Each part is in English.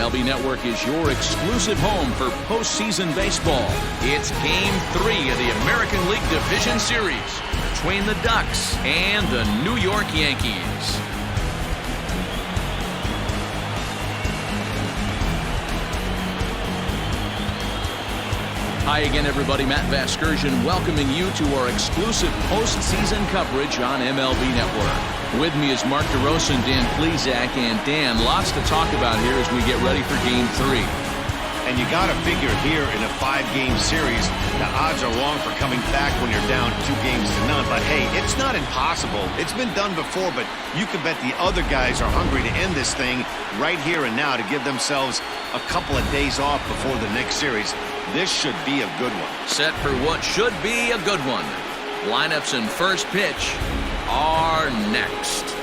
MLB Network is your exclusive home for postseason baseball. It's Game 3 of the American League Division Series between the Ducks and the New York Yankees. Hi again, everybody. Matt Vasgersian welcoming you to our exclusive postseason coverage on MLB Network. With me is Mark DeRosa and Dan Plesac. And Dan, lots to talk about here as we get ready for Game 3. And you got to figure here in a 5-game series, the odds are long for coming back when you're down 2-0. But hey, it's not impossible. It's been done before, but you can bet the other guys are hungry to end this thing right here and now to give themselves a couple of days off before the next series. This should be a good one. Set for what should be a good one. Lineups and first pitch are next.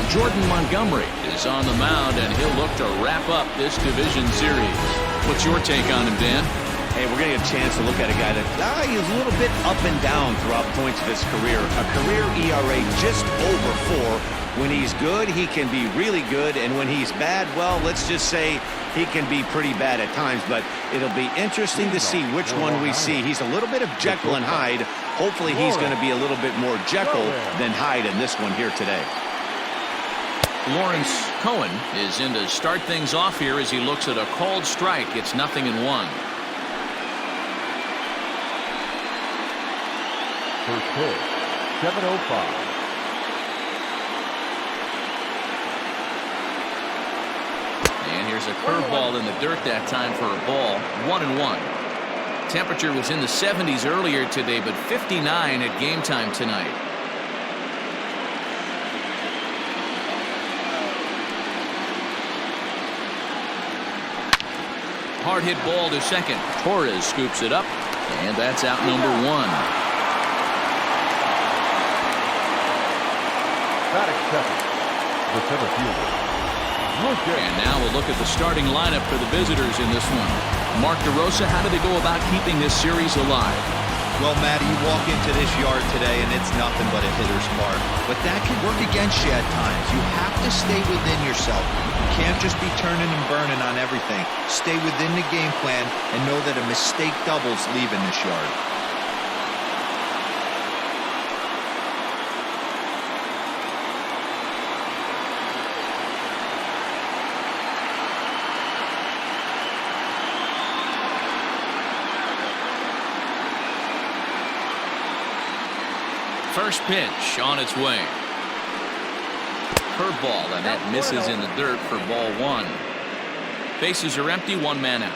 Jordan Montgomery is on the mound, and he'll look to wrap up this division series. What's your take on him, Dan? Hey, we're going to get a chance to look at a guy that is a little bit up and down throughout points of his career. A career ERA just over 4. When he's good, he can be really good, and when he's bad, well, let's just say he can be pretty bad at times, but it'll be interesting to see which one we see. He's a little bit of Jekyll and Hyde. Hopefully he's going to be a little bit more Jekyll than Hyde in this one here today. Lawrence Cohen is in to start things off here as he looks at a called strike. It's 0-1. First pitch, 7:05. And here's a curveball in the dirt that time for a ball. 1-1. Temperature was in the 70s earlier today, but 59 at game time tonight. Hard hit ball to second. Torres scoops it up, and that's out number 1. Batting second, the center fielder. And now we'll look at the starting lineup for the visitors in this one. Mark DeRosa, how do they go about keeping this series alive? Well, Matty, you walk into this yard today and it's nothing but a hitter's park. But that can work against you at times. You have to stay within yourself. You can't just be turning and burning on everything. Stay within the game plan and know that a mistake doubles leaving this yard. First pitch on its way. Curveball, and that misses in the dirt for ball 1. Bases are empty, 1 man out.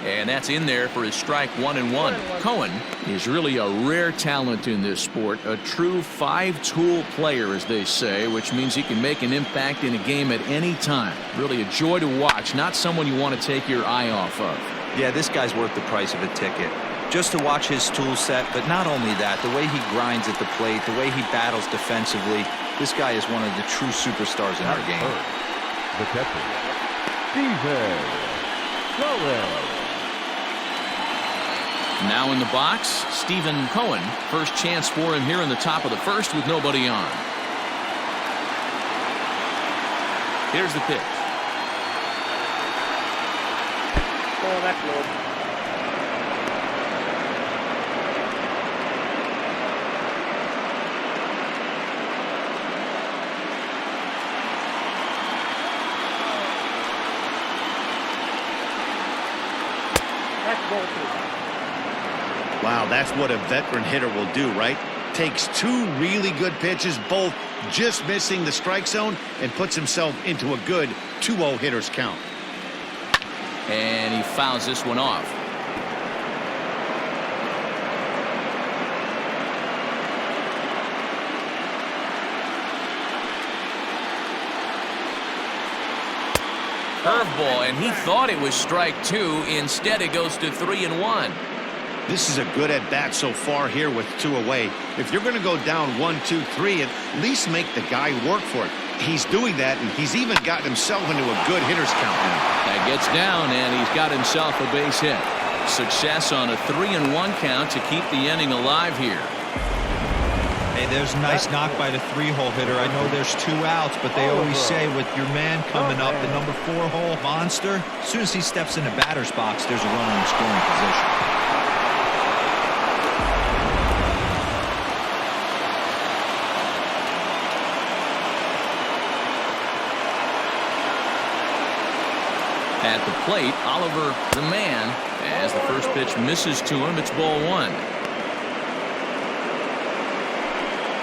And that's in there for his strike, 1-1. Cohen is really a rare talent in this sport, a true 5-tool player, as they say, which means he can make an impact in a game at any time. Really a joy to watch, not someone you want to take your eye off of. Yeah, this guy's worth the price of a ticket. Just to watch his tool set, but not only that, the way he grinds at the plate, the way he battles defensively, this guy is one of the true superstars in our game. The catcher, Steven Torres. Now in the box, Stephen Cohen. First chance for him here in the top of the first with nobody on. Here's the pitch. Oh, that's low. That's ball 2. Wow, that's what a veteran hitter will do, right? Takes 2 really good pitches, both just missing the strike zone, and puts himself into a good 2-0 hitter's count. And he fouls this one off. curveball, and he thought it was strike 2. Instead, it goes to 3-1. This is a good at-bat so far here with 2 away. If you're going to go down 1, 2, 3, at least make the guy work for it. He's doing that, and he's even gotten himself into a good hitter's count now. That gets down, and he's got himself a base hit. Success on a 3-1 count to keep the inning alive here. Hey, there's a nice knock by the 3-hole hitter. I know there's 2 outs, but they always say with your man coming up, the number 4-hole monster, as soon as he steps in the batter's box, there's a runner in scoring position. At the plate, Oliver the man, as the first pitch misses to him. It's ball 1.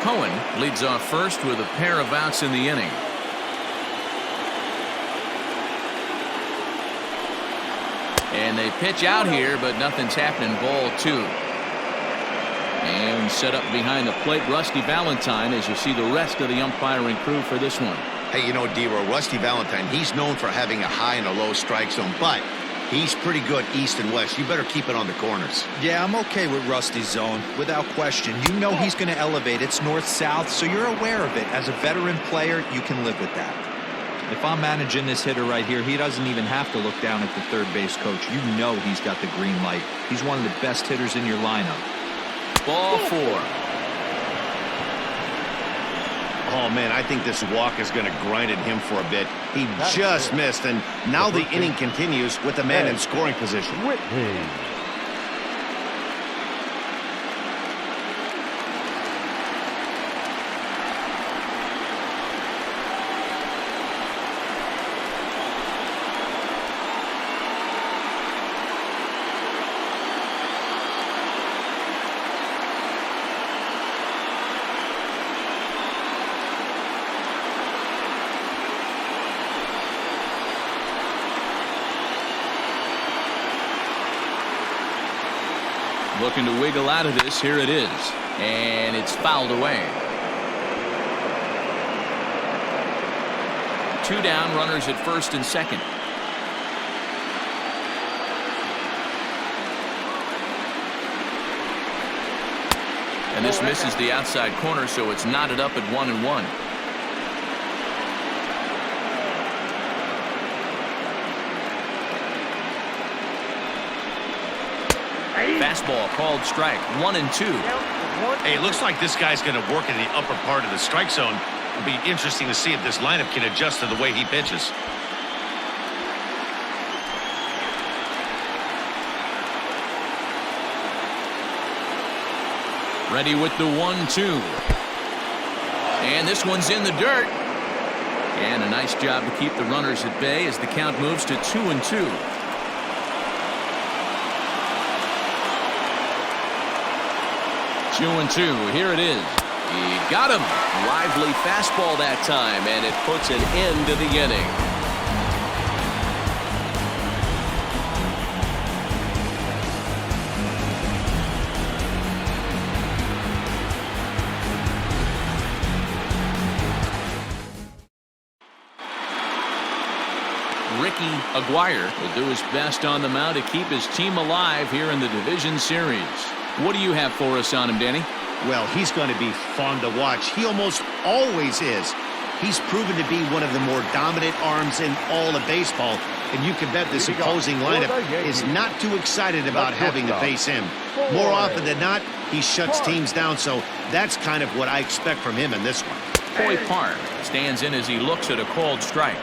Cohen leads off first with a pair of outs in the inning. And they pitch out here, but nothing's happening. Ball 2. And set up behind the plate, Rusty Valentine, as you see the rest of the umpiring crew for this one. Hey, you know, D-Row, Rusty Valentine, he's known for having a high and a low strike zone, but he's pretty good east and west. You better keep it on the corners. Yeah, I'm okay with Rusty's zone, without question. You know he's going to elevate. It's north-south, so you're aware of it. As a veteran player, you can live with that. If I'm managing this hitter right here, he doesn't even have to look down at the third base coach. You know he's got the green light. He's one of the best hitters in your lineup. Ball 4. Oh, man, I think this walk is going to grind at him for a bit. He just missed, and now the inning continues with the man in scoring position. Whitney. Looking to wiggle out of this. Here it is. And it's fouled away. 2 down, runners at first and second. And this misses the outside corner, so it's knotted up at 1-1. Fastball called strike. 1-2. Hey, looks like this guy's going to work in the upper part of the strike zone. It'll be interesting to see if this lineup can adjust to the way he pitches. Ready with the 1-2. And this one's in the dirt. And a nice job to keep the runners at bay as the count moves to 2-2. Two and 2. Here it is. He got him. Lively fastball that time, and it puts an end to the inning. Ricky Aguirre will do his best on the mound to keep his team alive here in the division series. What do you have for us on him, Danny? Well, he's going to be fun to watch. He almost always is. He's proven to be one of the more dominant arms in all of baseball, and you can bet this opposing lineup is not too excited about having to face him. More often than not, he shuts teams down, so that's kind of what I expect from him in this one. Hoy Park stands in as he looks at a called strike.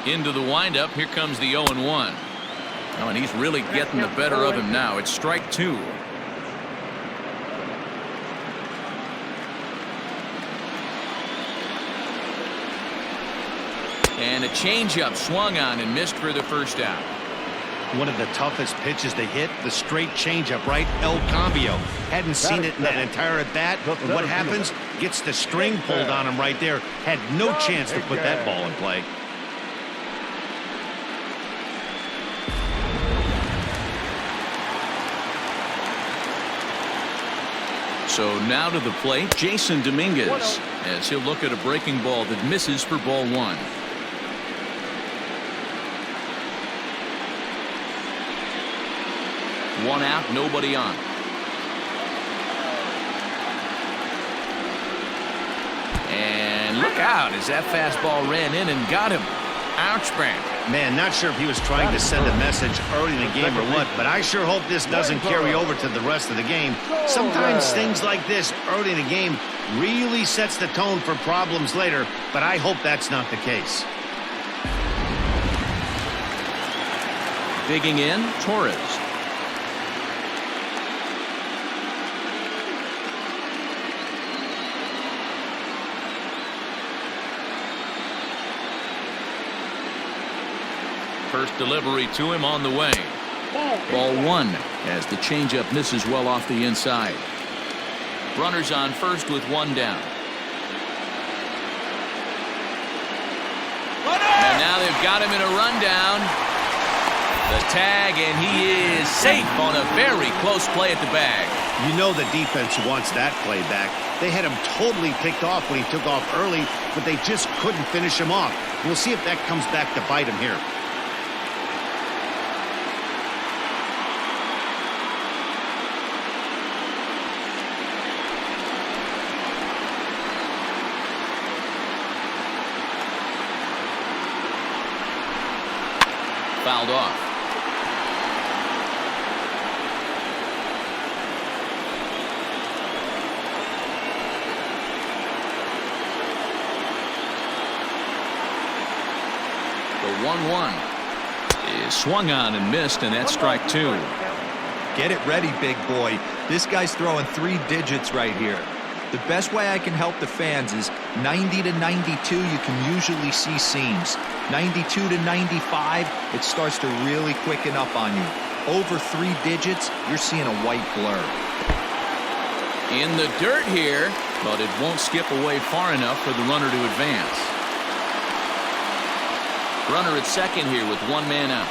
Into the windup. Here comes the 0-1. Oh, and he's really getting the better of him now. It's strike 2. And a changeup swung on and missed for the first out. One of the toughest pitches to hit, the straight changeup, right? El Cambio. Hadn't seen it in that entire at bat. And what happens? Gets the string pulled on him right there. Had no chance to put that ball in play. So now to the plate, Jason Dominguez, as he'll look at a breaking ball that misses for ball one. One out, nobody on. And look out as that fastball ran in and got him. Ouch, man. Man, not sure if he was trying to send a message early in the game or what, but I sure hope this doesn't carry over to the rest of the game. Sometimes things like this early in the game really sets the tone for problems later, but I hope that's not the case. Digging in, Torres. First delivery to him on the way. Ball one as the changeup misses well off the inside. Runners on first with one down. And now they've got him in a rundown. The tag, and he is safe on a very close play at the bag. You know the defense wants that play back. They had him totally picked off when he took off early, but they just couldn't finish him off. We'll see if that comes back to bite him here. Fouled off. The 1-1 is swung on and missed, and that's strike two. Get it ready, big boy. This guy's throwing 3 digits right here. The best way I can help the fans is 90 to 92, you can usually see seams. 92 to 95, it starts to really quicken up on you. Over 3 digits, you're seeing a white blur. In the dirt here, but it won't skip away far enough for the runner to advance. Runner at second here with one man out.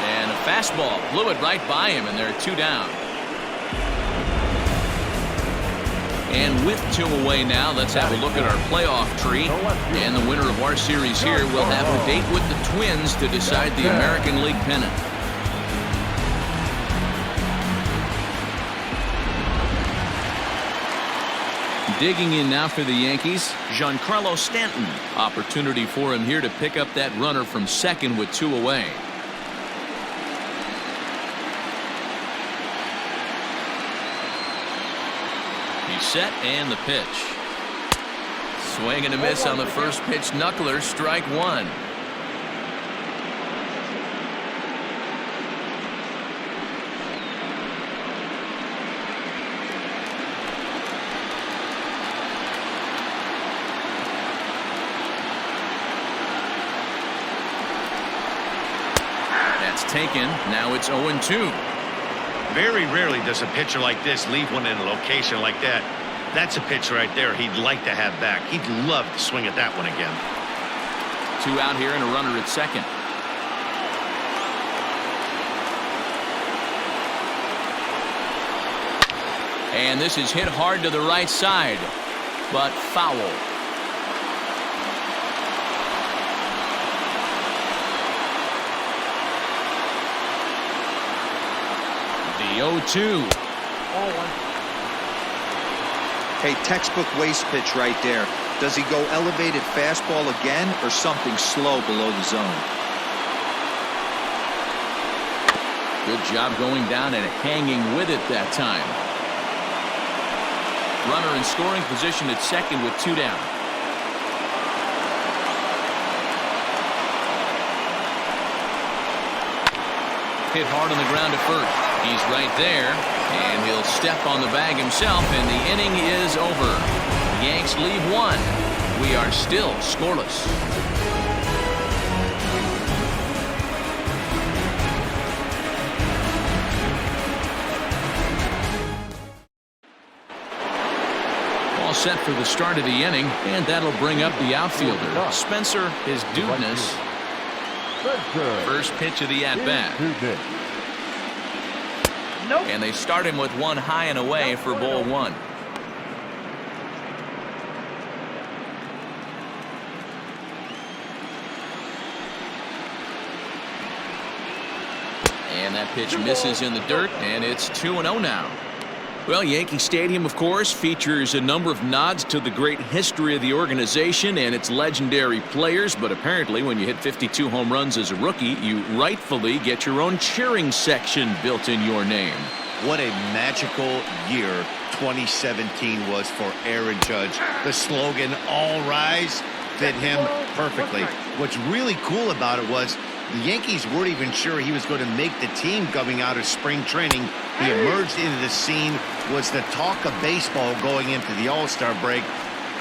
And a fastball blew it right by him, and there are 2 down. And with 2 away now, let's have a look at our playoff tree. And the winner of our series here will have a date with the Twins to decide the American League pennant. Digging in now for the Yankees, Giancarlo Stanton. Opportunity for him here to pick up that runner from second with 2 away. He's set, and the pitch. Swing and a miss on the first pitch. Knuckler, strike one. That's taken. Now it's 0-2. Very rarely does a pitcher like this leave one in a location like that. That's a pitch right there he'd like to have back. He'd love to swing at that one again. 2 out here and a runner at second. And this is hit hard to the right side, but foul. The 0-2. Hey, textbook waste pitch right there. Does he go elevated fastball again or something slow below the zone? Good job going down and hanging with it that time. Runner in scoring position at second with 2 down. Hit hard on the ground to first. He's right there, and he'll step on the bag himself, and the inning is over. The Yanks leave 1. We are still scoreless. All set for the start of the inning, and that'll bring up the outfielder, Spencer His Dudeness. Spencer. First pitch of the at-bat. Nick. Nope. And they start him with one high and away for ball one. And that pitch misses in the dirt, and it's 2-0 now. Well, Yankee Stadium, of course, features a number of nods to the great history of the organization and its legendary players, but apparently when you hit 52 home runs as a rookie, you rightfully get your own cheering section built in your name. What a magical year 2017 was for Aaron Judge. The slogan, "All Rise," fit him perfectly. What's really cool about it was the Yankees weren't even sure he was going to make the team coming out of spring training. He emerged into the scene, was the talk of baseball going into the All-Star break.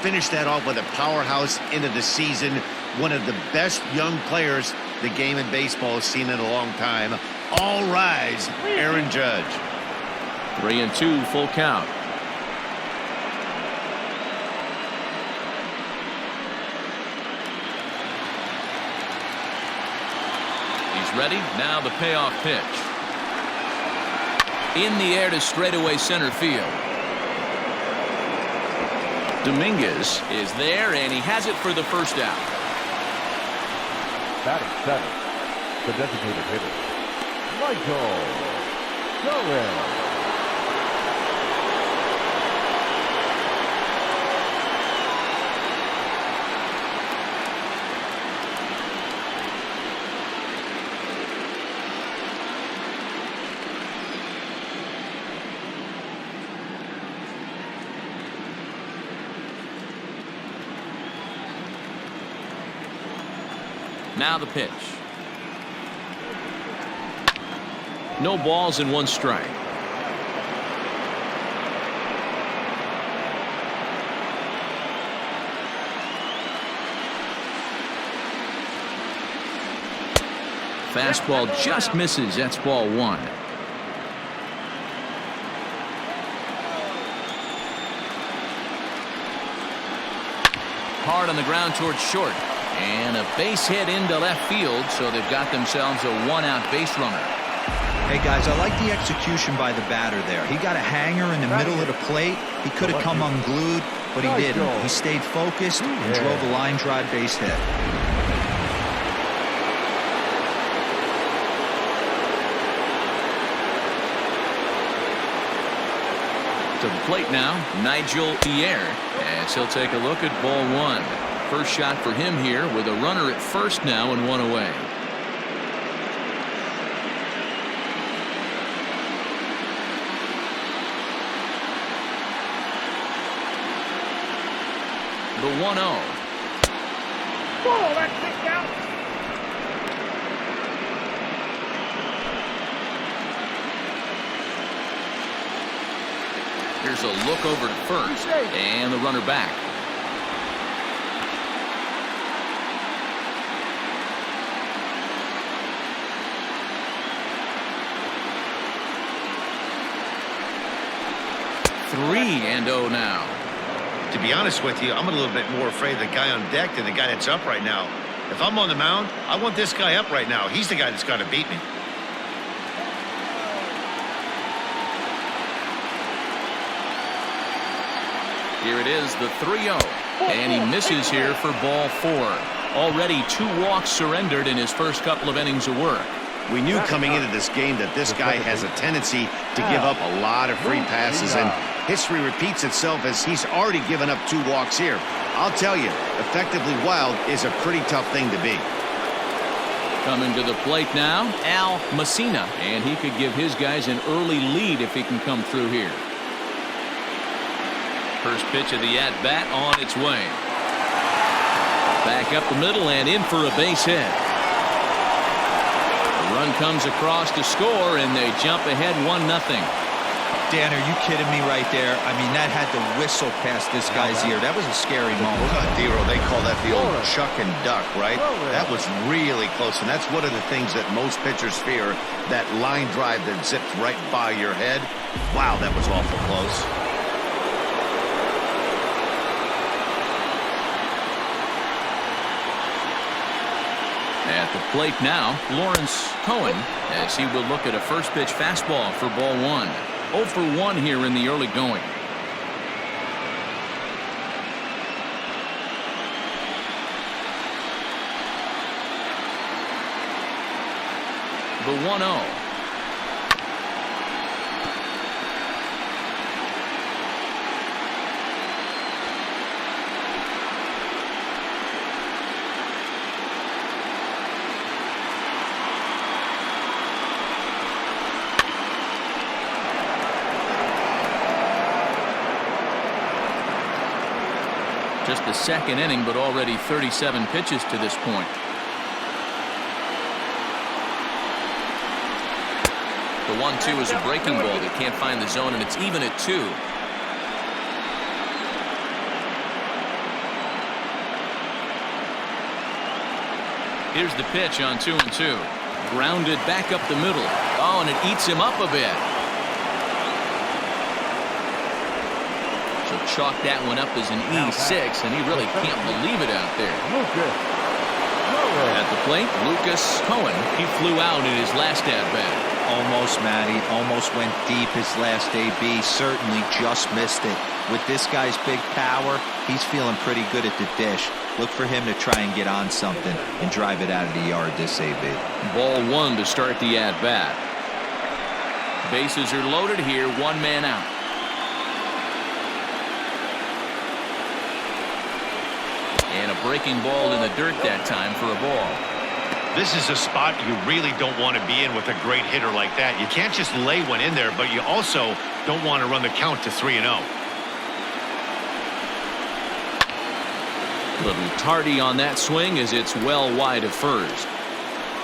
Finished that off with a powerhouse into the season. One of the best young players the game in baseball has seen in a long time. All rise, Aaron Judge. 3-2, full count. He's ready. Now the payoff pitch. In the air to straightaway center field. Dominguez is there, and he has it for the first out. Batting seventh, the designated hitter, Michael Joel. Now the pitch. No balls and one strike. Fastball just misses. That's ball one. Hard on the ground towards short. And a base hit into left field, so they've got themselves a one-out base runner. Hey, guys, I like the execution by the batter there. He got a hanger in the middle of the plate. He could have come unglued, but he didn't. He stayed focused and drove a line drive base hit. To the plate now, Nigel Pierre, as he'll take a look at ball one. First shot for him here with a runner at first now and one away. The 1-0. Whoa, that's kicked out. Here's a look over to first, and the runner back. Three and 0 now. To be honest with you, I'm a little bit more afraid of the guy on deck than the guy that's up right now. If I'm on the mound, I want this guy up right now. He's the guy that's got to beat me. Here it is, the 3-0. And he misses here for ball four. Already 2 walks surrendered in his first couple of innings of work. We knew coming into this game that this guy has a tendency to give up a lot of free passes, and history repeats itself as he's already given up 2 walks here. I'll tell you, effectively wild is a pretty tough thing to be. Coming to the plate now, Al Messina, and he could give his guys an early lead if he can come through here. First pitch of the at-bat on its way. Back up the middle and in for a base hit. The run comes across to score, and they jump ahead 1-0. Dan, are you kidding me right there? I mean, that had to whistle past this guy's ear. That was a scary moment. Dero, they call that the old chuck and duck, right? That was really close, and that's one of the things that most pitchers fear, that line drive that zips right by your head. Wow, that was awful close. At At the plate now, Lawrence Cohen, as he will look at a first pitch fastball for ball 1. 0 for 1 here in the early going. The 1-0. Just the second inning, but already 37 pitches to this point. The 1-2 is a breaking ball that can't find the zone, and it's even at 2. Here's the pitch on 2-2. Grounded back up the middle. Oh, and it eats him up a bit. So chalk that one up as an E6, and he really can't believe it out there. At the plate, Lucas Cohen. He flew out in his last at-bat. Almost, Matty. Almost went deep his last AB. Certainly just missed it. With this guy's big power, he's feeling pretty good at the dish. Look for him to try and get on something and drive it out of the yard this AB. Ball 1 to start the at-bat. Bases are loaded here, 1 man out. And a breaking ball in the dirt that time for a ball. This is a spot you really don't want to be in with a great hitter like that. You can't just lay one in there, but you also don't want to run the count to 3-0. Little tardy on that swing as it's well wide of first.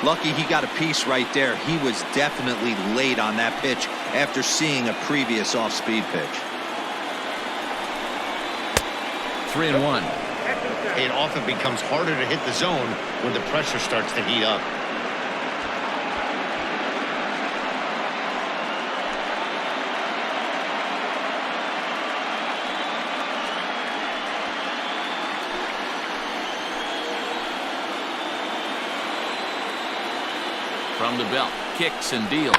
Lucky he got a piece right there. He was definitely late on that pitch after seeing a previous off-speed pitch. 3-1. It often becomes harder to hit the zone when the pressure starts to heat up. From the belt, kicks and deals.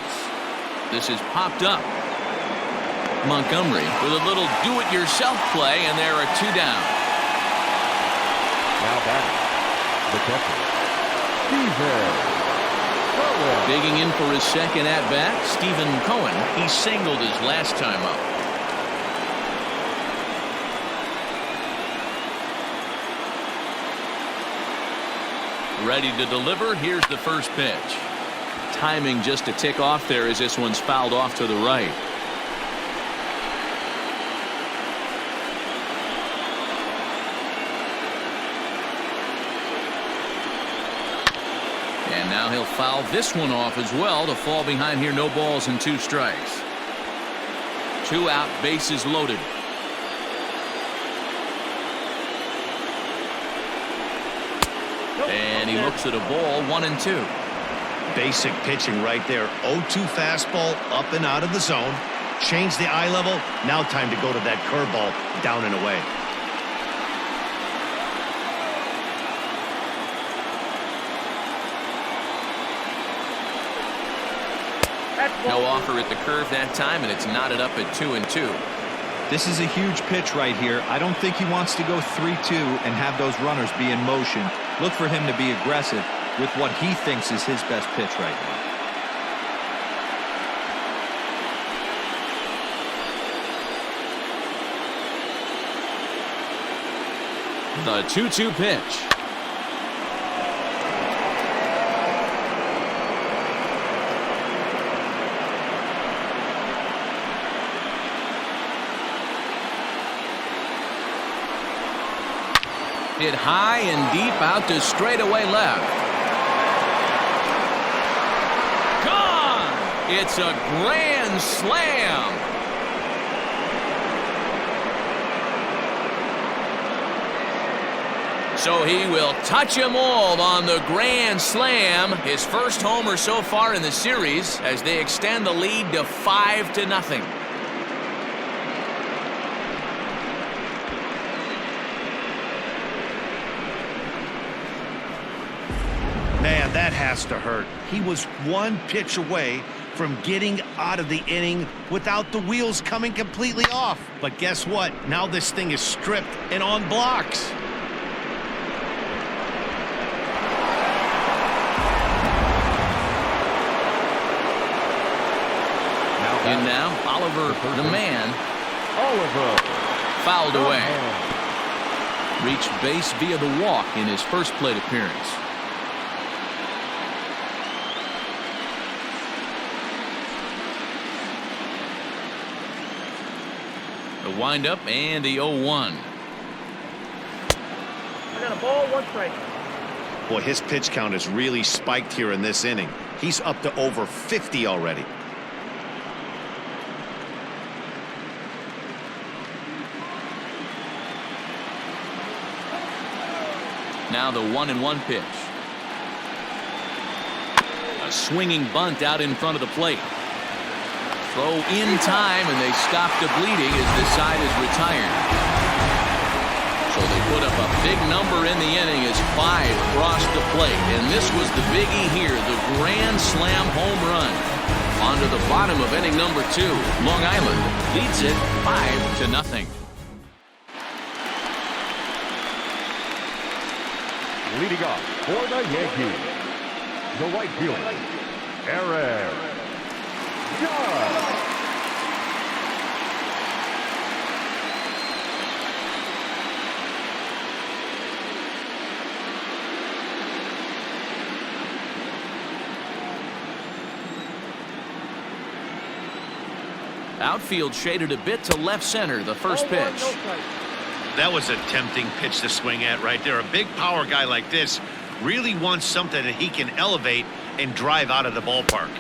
This is popped up. Montgomery with a little do-it-yourself play, and there are 2 down. Now batting, the catcher, Stephen Cohen. Digging in for his second at-bat, Stephen Cohen. He singled his last time up. Ready to deliver. Here's the first pitch. Timing just a tick off there as this one's fouled off to the right. And now he'll foul this one off as well to fall behind here. No balls and 2 strikes. 2 out, bases loaded. And he looks at a ball, 1-2. Basic pitching right there. 0-2 fastball up and out of the zone. Change the eye level. Now time to go to that curveball down and away. No offer at the curve that time, and it's knotted up at 2-2. This is a huge pitch right here. I don't think he wants to go 3-2 and have those runners be in motion. Look for him to be aggressive with what he thinks is his best pitch right now. The 2-2 pitch. Hit high and deep out to straightaway left. Gone! It's a grand slam. So he will touch them all on the grand slam. His first homer so far in the series as they extend the lead to 5-0. Man, has to hurt. He was one pitch away from getting out of the inning without the wheels coming completely off. But guess what? Now this thing is stripped and on blocks. And now Oliver, the man, Oliver. fouled away. Reached base via the walk in his first plate appearance. The windup and the 0-1. I got a ball, 1 strike. Boy, his pitch count has really spiked here in this inning. He's up to over 50 already. Now the 1-1 pitch. A swinging bunt out in front of the plate. Throw in time, and they stop the bleeding as the side is retired. So they put up a big number in the inning as 5 crossed the plate. And this was the biggie here, the grand slam home run. On to the bottom of inning number 2. Long Island leads it 5-0. Leading off for the Yankees, the right fielder, Aaron Judge. Outfield shaded a bit to left center, the first pitch. That was a tempting pitch to swing at right there. A big power guy like this really wants something that he can elevate and drive out of the ballpark.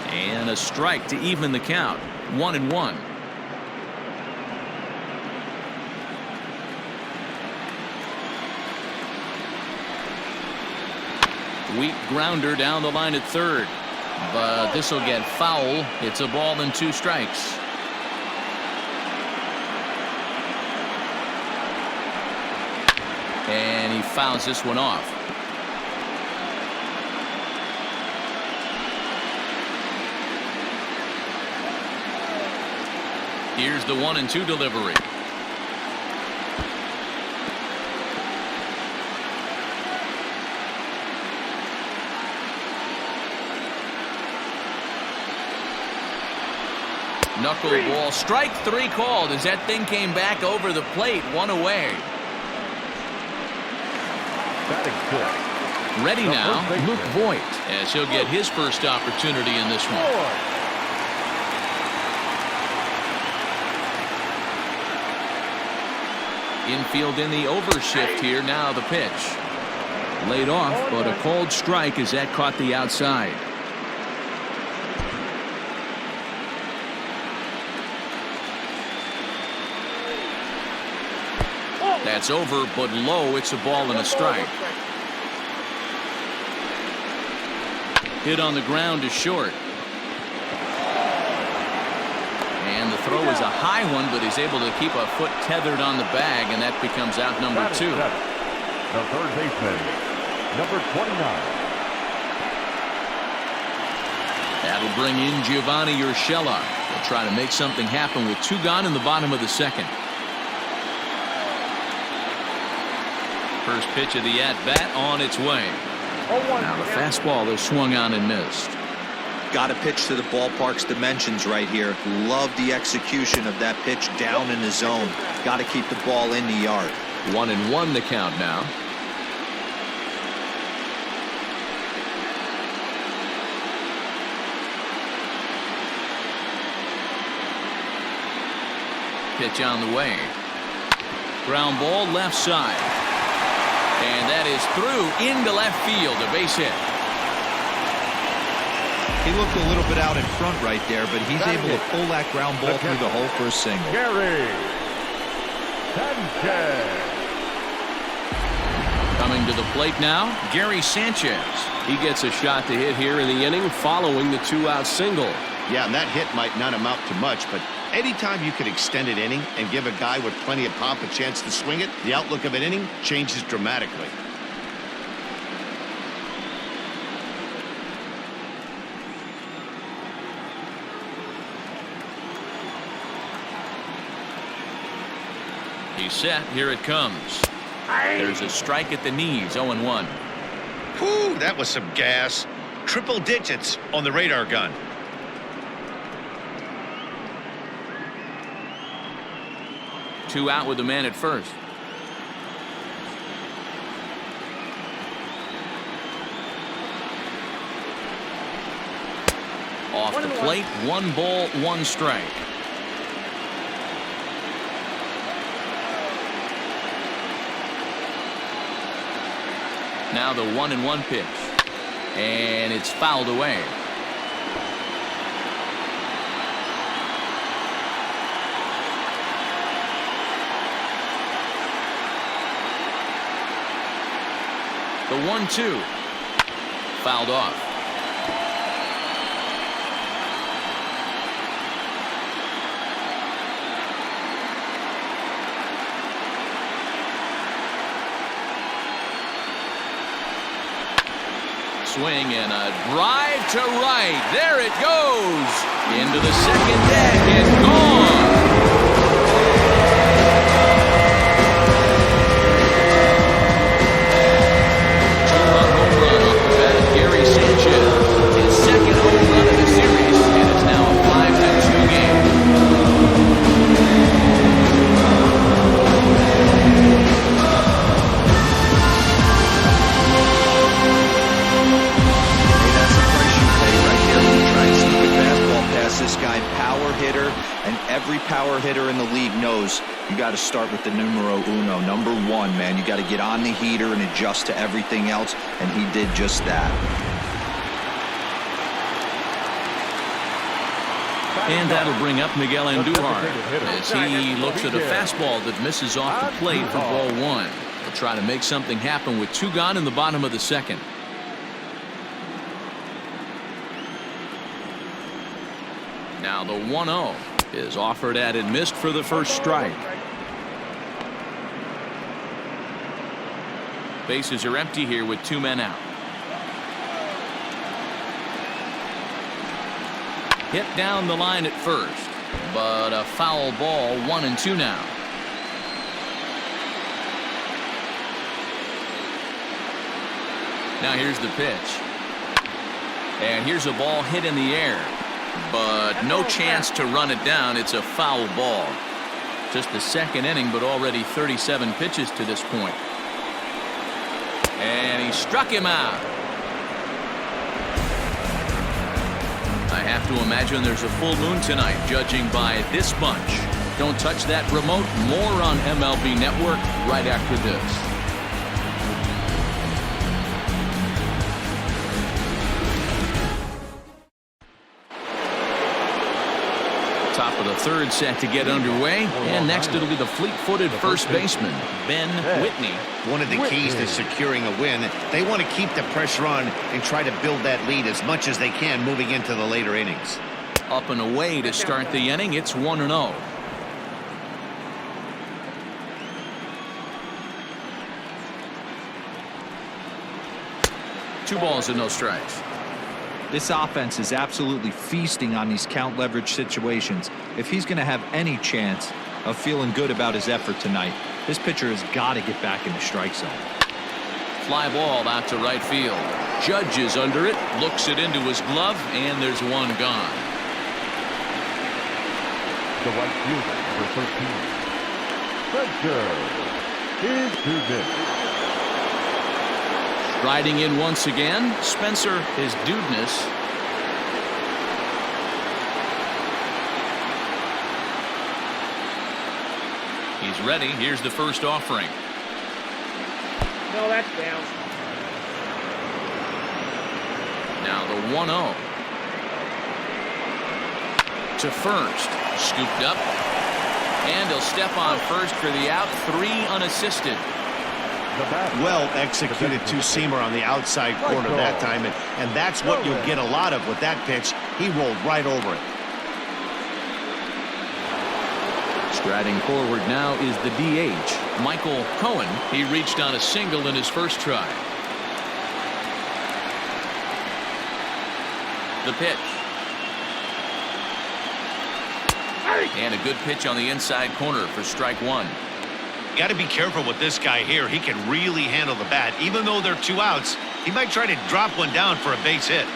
And a strike to even the count. 1-1. Weak grounder down the line at third. But this will get foul. It's a ball and 2 strikes. And he fouls this one off. Here's the 1-2 delivery. Knuckleball, strike 3 called as that thing came back over the plate, 1 away. Ready now, Luke Voigt, as he'll get his first opportunity in this one. Infield in the overshift here. Now the pitch. Laid off, but a called strike as that caught the outside. That's over, but low. It's a ball and a strike. Hit on the ground is short. And the throw is a high one, but he's able to keep a foot tethered on the bag, and that becomes out number 2. The third baseman, number 29. That'll bring in Giovanni Urshela. They'll try to make something happen with 2 gone in the bottom of the second. First pitch of the at-bat on its way. Now the fastball is swung on and missed. Got to pitch to the ballpark's dimensions right here. Love the execution of that pitch down in the zone. Got to keep the ball in the yard. 1-1 the count now. Pitch on the way. Ground ball left side. And that is through into left field, a base hit. He looked a little bit out in front right there, but he's able to pull that ground ball through the hole for a single. Gary Sanchez. Coming to the plate now, Gary Sanchez. He gets a shot to hit here in the inning following the 2-out single. Yeah, and that hit might not amount to much, but anytime you can extend an inning and give a guy with plenty of pop a chance to swing it, the outlook of an inning changes dramatically. He's set. Here it comes. There's a strike at the knees. 0-1. Whew, that was some gas. Triple digits on the radar gun. Two out with the man at first. Off the plate, 1 ball, 1 strike. Now the 1-1 pitch. And it's fouled away. The 1-2. Fouled off. Swing and a drive to right. There it goes. Into the second deck and gone. Two-run home run off the bat of Gary Sanchez. His second home run of the series, and it's now a 5-2 game. This guy, power hitter, and every power hitter in the league knows you got to start with the numero uno, number 1, man. You got to get on the heater and adjust to everything else, and he did just that. And that'll bring up Miguel Andujar as he looks at a fastball that misses off the plate for ball 1. He'll try to make something happen with 2 gone in the bottom of the second. Now the 1-0 is offered at and missed for the first strike. Bases are empty here with 2 men out. Hit down the line at first, but a foul ball. 1-2 now. Now here's the pitch. And here's a ball hit in the air. But no chance to run it down. It's a foul ball. Just the second inning, but already 37 pitches to this point. And he struck him out. I have to imagine there's a full moon tonight, judging by this bunch. Don't touch that remote. More on MLB Network right after this. Top of the third set to get underway, and next it'll be the fleet-footed first baseman, Ben Whitney. One of the keys to securing a win, they want to keep the pressure on and try to build that lead as much as they can moving into the later innings. Up and away to start the inning. It's 1-0. Two balls and no strikes. This offense is absolutely feasting on these count leverage situations. If he's going to have any chance of feeling good about his effort tonight, this pitcher has got to get back in the strike zone. Fly ball out to right field. Judge is under it, looks it into his glove, and there's 1 gone. The right fielder, number 13, Spencer is to this. Riding in once again, Spencer is Dudness. He's ready. Here's the first offering. No, that's down. Now the 1-0. To first. Scooped up. And he'll step on first for the out. 3 unassisted. Well executed two-seamer on the outside corner that time, and that's what you'll get a lot of with that pitch. He rolled right over it. Striding forward now is the DH, Michael Cohen. He reached on a single in his first try. The pitch. And a good pitch on the inside corner for strike 1. Got to be careful with this guy here. He can really handle the bat. Even though they're 2 outs, he might try to drop one down for a base hit.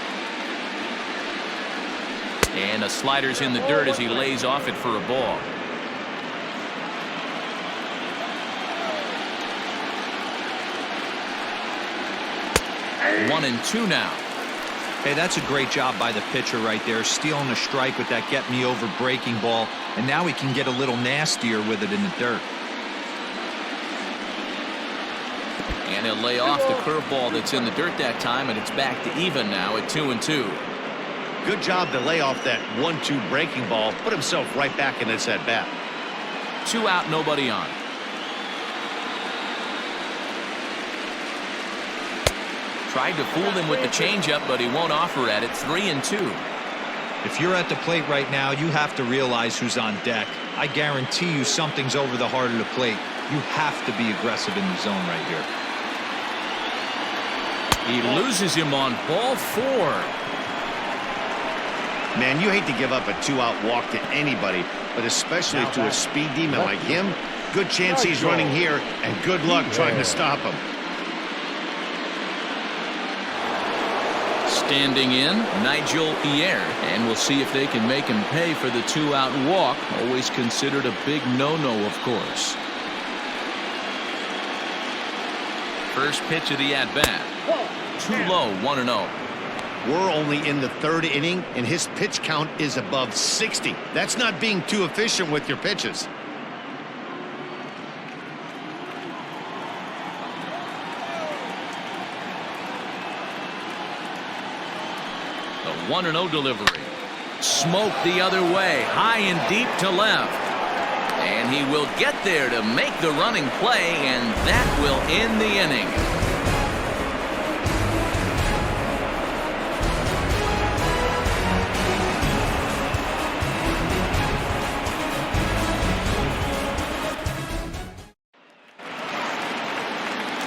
And a slider's in the dirt as he lays off it for a ball. One and two now. Hey, that's a great job by the pitcher right there, stealing a strike with that get me over breaking ball, and now he can get a little nastier with it in the dirt. And he'll lay off the curveball that's in the dirt that time, and it's back to even now at 2-2. Good job to lay off that 1-2 breaking ball, put himself right back in this at bat. 2 out, nobody on. Tried to fool him with the changeup, but he won't offer at it. 3-2. If you're at the plate right now, you have to realize who's on deck. I guarantee you something's over the heart of the plate. You have to be aggressive in the zone right here. He loses him on ball 4. Man, you hate to give up a 2-out walk to anybody, but especially to a speed demon like him. Good chance he's running here, and good luck trying to stop him. Standing in, Nigel Pierre, and we'll see if they can make him pay for the 2-out walk. Always considered a big no-no, of course. First pitch of the at-bat. Too low, 1-0. We're only in the 3rd inning, and his pitch count is above 60. That's not being too efficient with your pitches. The 1-0 delivery. Smoke the other way, high and deep to left. And he will get there to make the running play, and that will end the inning.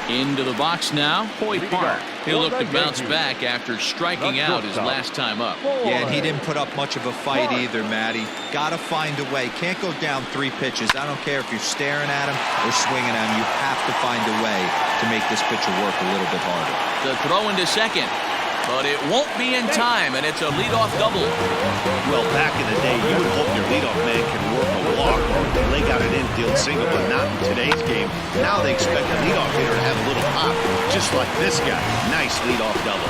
Into the box now, Hoyt Park. He'll look to bounce back after striking out his last time up. Yeah, and he didn't put up much of a fight either, Matty. Got to find a way. Can't go down 3 pitches. I don't care if you're staring at him or swinging at him. You have to find a way to make this pitcher work a little bit harder. The throw into second, but it won't be in time, and it's a leadoff double. Well, back in the day, you would hope your leadoff man can work a walk or leg out an infield single, but not in today's game. Now they expect the leadoff hitter to have a little pop, just like this guy. Nice leadoff double.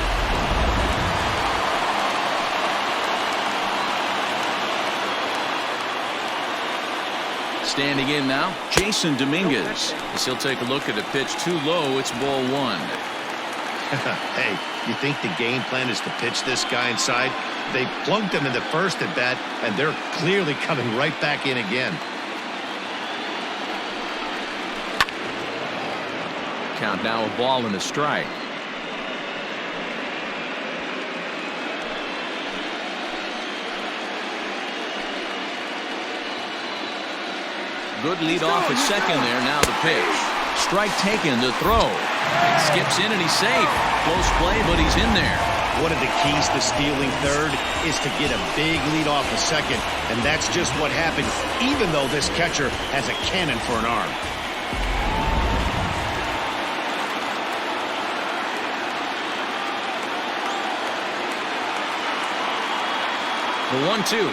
Standing in now, Jason Dominguez. As he'll take a look at a pitch too low, it's ball 1. Hey, you think the game plan is to pitch this guy inside? They plunked him in the first at bat, and they're clearly coming right back in again. Count now, a ball and a strike. Good lead off at second there. Now the pitch. Strike taken, the throw. It skips in and he's safe. Close play, but he's in there. One of the keys to stealing third is to get a big lead off a second, and that's just what happened, even though this catcher has a cannon for an arm. The 1-2.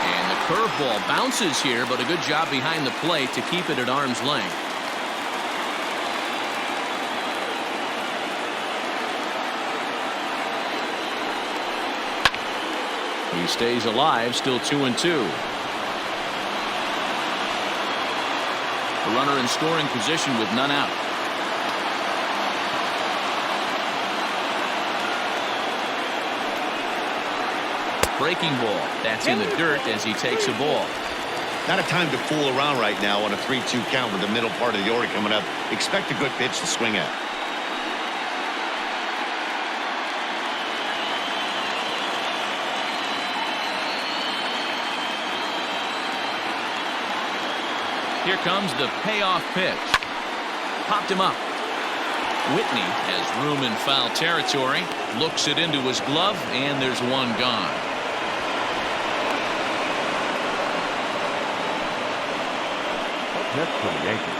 And the curveball bounces here, but a good job behind the plate to keep it at arm's length. He stays alive, still 2-2. The runner in scoring position with none out. Breaking ball. That's in the dirt as he takes a ball. Not a time to fool around right now on a 3-2 count with the middle part of the order coming up. Expect a good pitch to swing at. Here comes the payoff pitch. Popped him up. Whitney has room in foul territory. Looks it into his glove, and there's one gone. Next for the Yankees,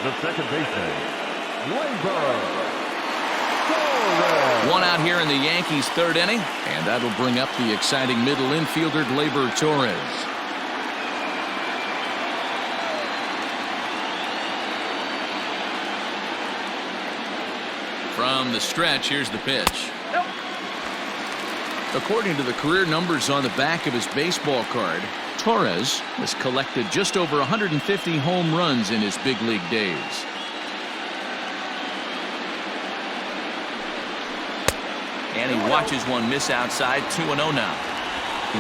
the second baseman, One out here in the Yankees' third inning, and that'll bring up the exciting middle infielder Gleyber Torres. From the stretch, here's the pitch. Nope. According to the career numbers on the back of his baseball card, Torres has collected just over 150 home runs in his big league days. And he watches one miss outside. 2-0 now.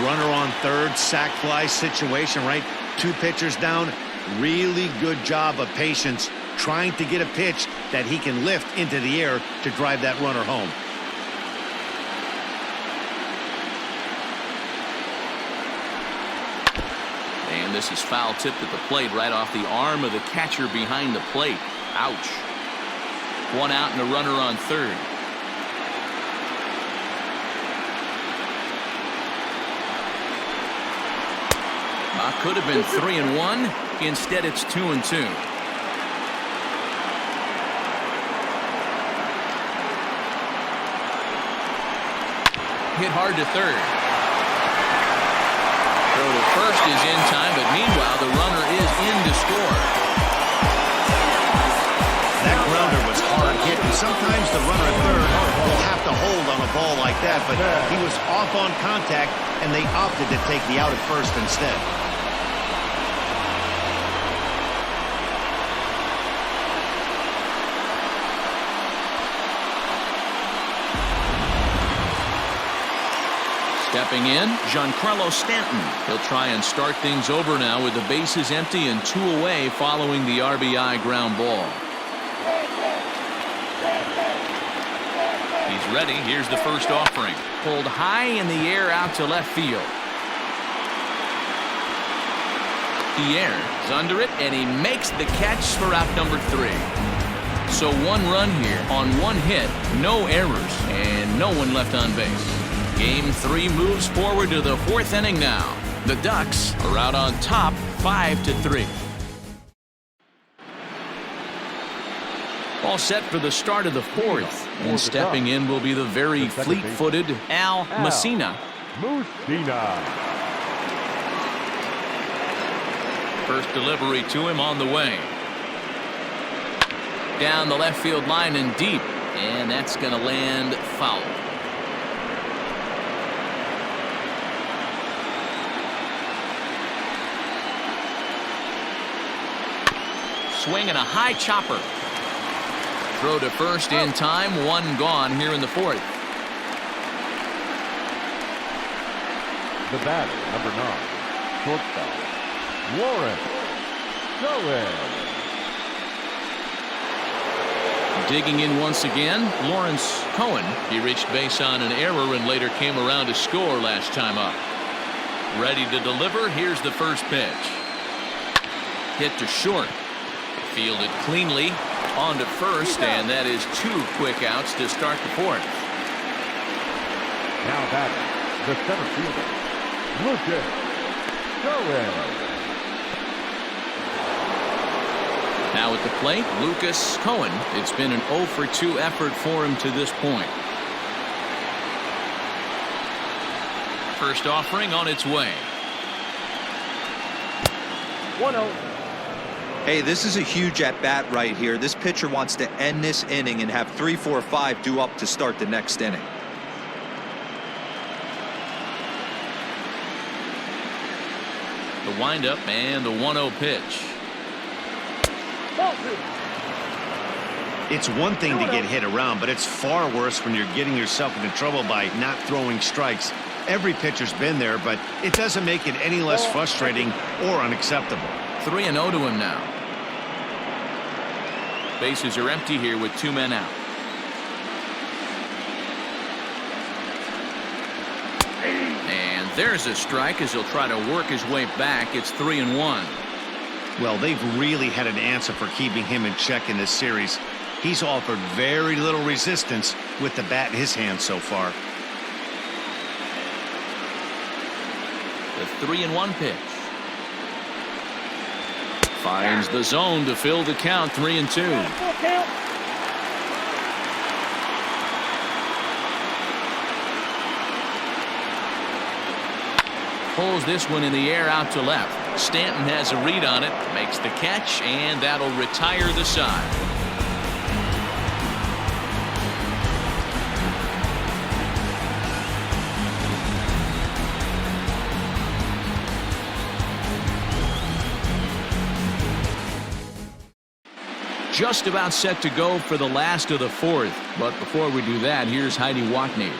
Runner on third, sac fly situation, right? Two pitchers down. Really good job of patience, trying to get a pitch that he can lift into the air to drive that runner home. And this is foul tipped at the plate, right off the arm of the catcher behind the plate. Ouch. One out and a runner on third. Could have been 3-1. Instead, it's 2-2. Hit hard to third. Throw to first is in time, but meanwhile, the runner is in to score. That grounder was hard hit, and sometimes the runner at third will have to hold on a ball like that, but he was off on contact, and they opted to take the out at first instead. Stepping in, Giancarlo Stanton. He'll try and start things over now with the bases empty and 2 away following the RBI ground ball. He's ready. Here's the first offering. Pulled high in the air out to left field. Pierre is under it, and he makes the catch for out number 3. So 1 run here on 1 hit, no errors, and no one left on base. Game 3 moves forward to the 4th inning now. The Ducks are out on top 5-3. All set for the start of the 4th. And stepping in will be the very fleet-footed Al Messina. First delivery to him on the way. Down the left field line and deep. And that's going to land foul. Swing and a high chopper. Throw to first in time. 1 gone here in the 4th. The batter, number 9, shortstop, Lawrence Cohen. Digging in once again, Lawrence Cohen. He reached base on an error and later came around to score last time up. Ready to deliver. Here's the first pitch. Hit to short. Fielded cleanly on to first, and that is 2 quick outs to start the 4th. Now batting, the center fielder, Lucas Cohen. Now at the plate, Lucas Cohen. It's been an 0-for-2 effort for him to this point. First offering on its way. 1-0. Hey, this is a huge at-bat right here. This pitcher wants to end this inning and have 3, 4, 5 due up to start the next inning. The windup and the 1-0 pitch. It's one thing to get hit around, but it's far worse when you're getting yourself into trouble by not throwing strikes. Every pitcher's been there, but it doesn't make it any less frustrating or unacceptable. 3-0 to him now. Bases are empty here with 2 men out. And there's a strike as he'll try to work his way back. It's 3-1. Well, they've really had an answer for keeping him in check in this series. He's offered very little resistance with the bat in his hand so far. The 3-1 pitch. Finds the zone to fill the count, 3-2. Full count. Pulls this one in the air out to left. Stanton has a read on it, makes the catch, and that'll retire the side. Just about set to go for the last of the fourth. But before we do that, here's Heidi Watney.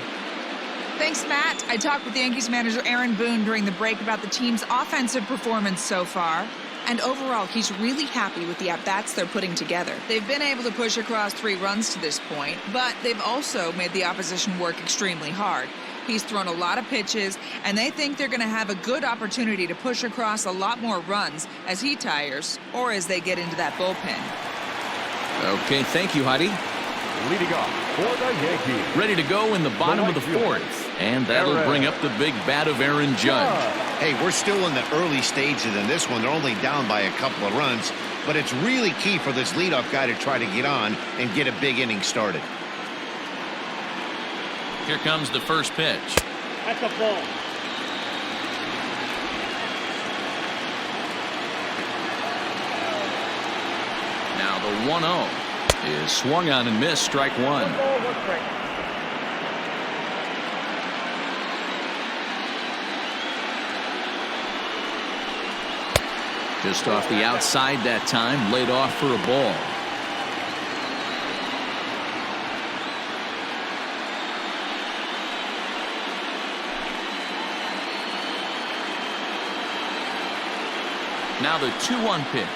Thanks, Matt. I talked with Yankees manager Aaron Boone during the break about the team's offensive performance so far. And overall, he's really happy with the at-bats they're putting together. They've been able to push across 3 runs to this point, but they've also made the opposition work extremely hard. He's thrown a lot of pitches, and they think they're going to have a good opportunity to push across a lot more runs as he tires or as they get into that bullpen. Okay, thank you, Heidi. Leading off for the Yankees. Ready to go in the bottom of the fourth. And that'll bring up the big bat of Aaron Judge. Hey, we're still in the early stages in this one. They're only down by a couple of runs, but it's really key for this leadoff guy to try to get on and get a big inning started. Here comes the first pitch. That's a ball. Now the 1-0 is swung on and missed, strike 1. One ball, one strike. Just off the outside that time, laid off for a ball. Now the 2-1 pitch.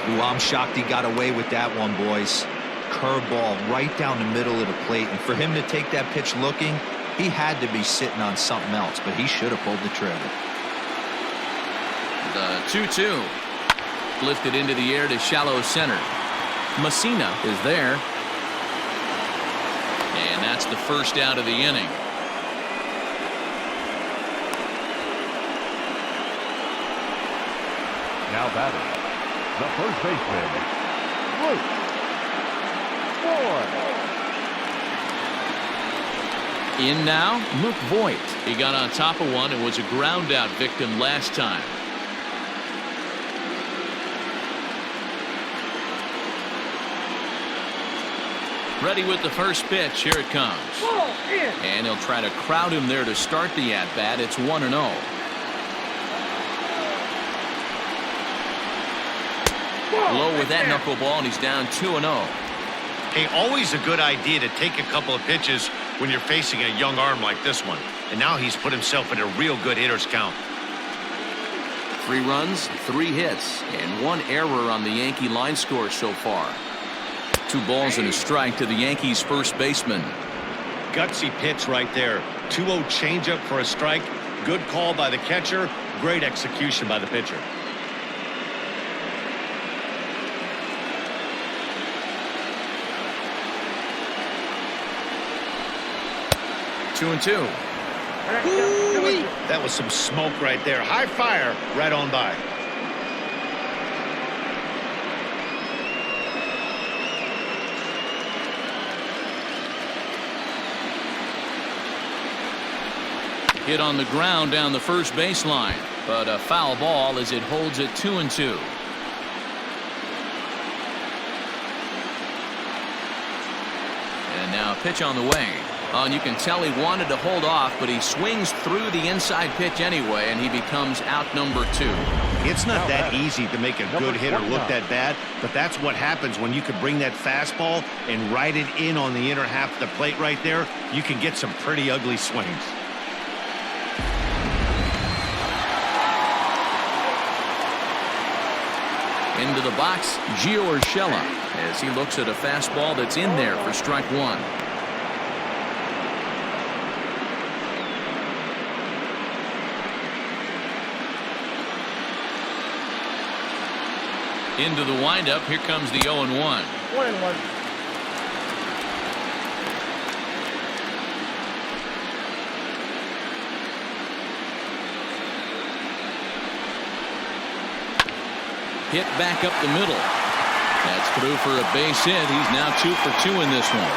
Ooh, I'm shocked he got away with that one, boys. Curveball right down the middle of the plate, and for him to take that pitch looking, he had to be sitting on something else, but he should have pulled the trigger. The 2-2 lifted into the air to shallow center. Messina is there, and that's the first out of the inning. Now batting, the first baseman, Luke Voigt. In now, Luke Voigt. He got on top of one and was a ground out victim last time. Ready with the first pitch. Here it comes. Ball in. And he'll try to crowd him there to start the at-bat. It's 1-0. Low with that knuckleball, and he's down 2-0. Hey, always a good idea to take a couple of pitches when you're facing a young arm like this one. And now he's put himself in a real good hitter's count. 3 runs, 3 hits, and 1 error on the Yankee line score so far. 2 balls and a strike to the Yankees' first baseman. Gutsy pitch right there. 2-0 changeup for a strike. Good call by the catcher. Great execution by the pitcher. Two and two. That was some smoke right there. High fire right on by. Hit on the ground down the first baseline, but a foul ball as it holds it 2-2. And now a pitch on the way. And you can tell he wanted to hold off, but he swings through the inside pitch anyway, and he becomes out number 2. It's not that easy to make a good hitter look that bad, but that's what happens when you can bring that fastball and ride it in on the inner half of the plate right there. You can get some pretty ugly swings. Into the box, Gio Urshela, as he looks at a fastball that's in there for strike 1. Into the windup. Here comes the 0-1. 1-1. Hit back up the middle. That's through for a base hit. He's now 2 for 2 in this one.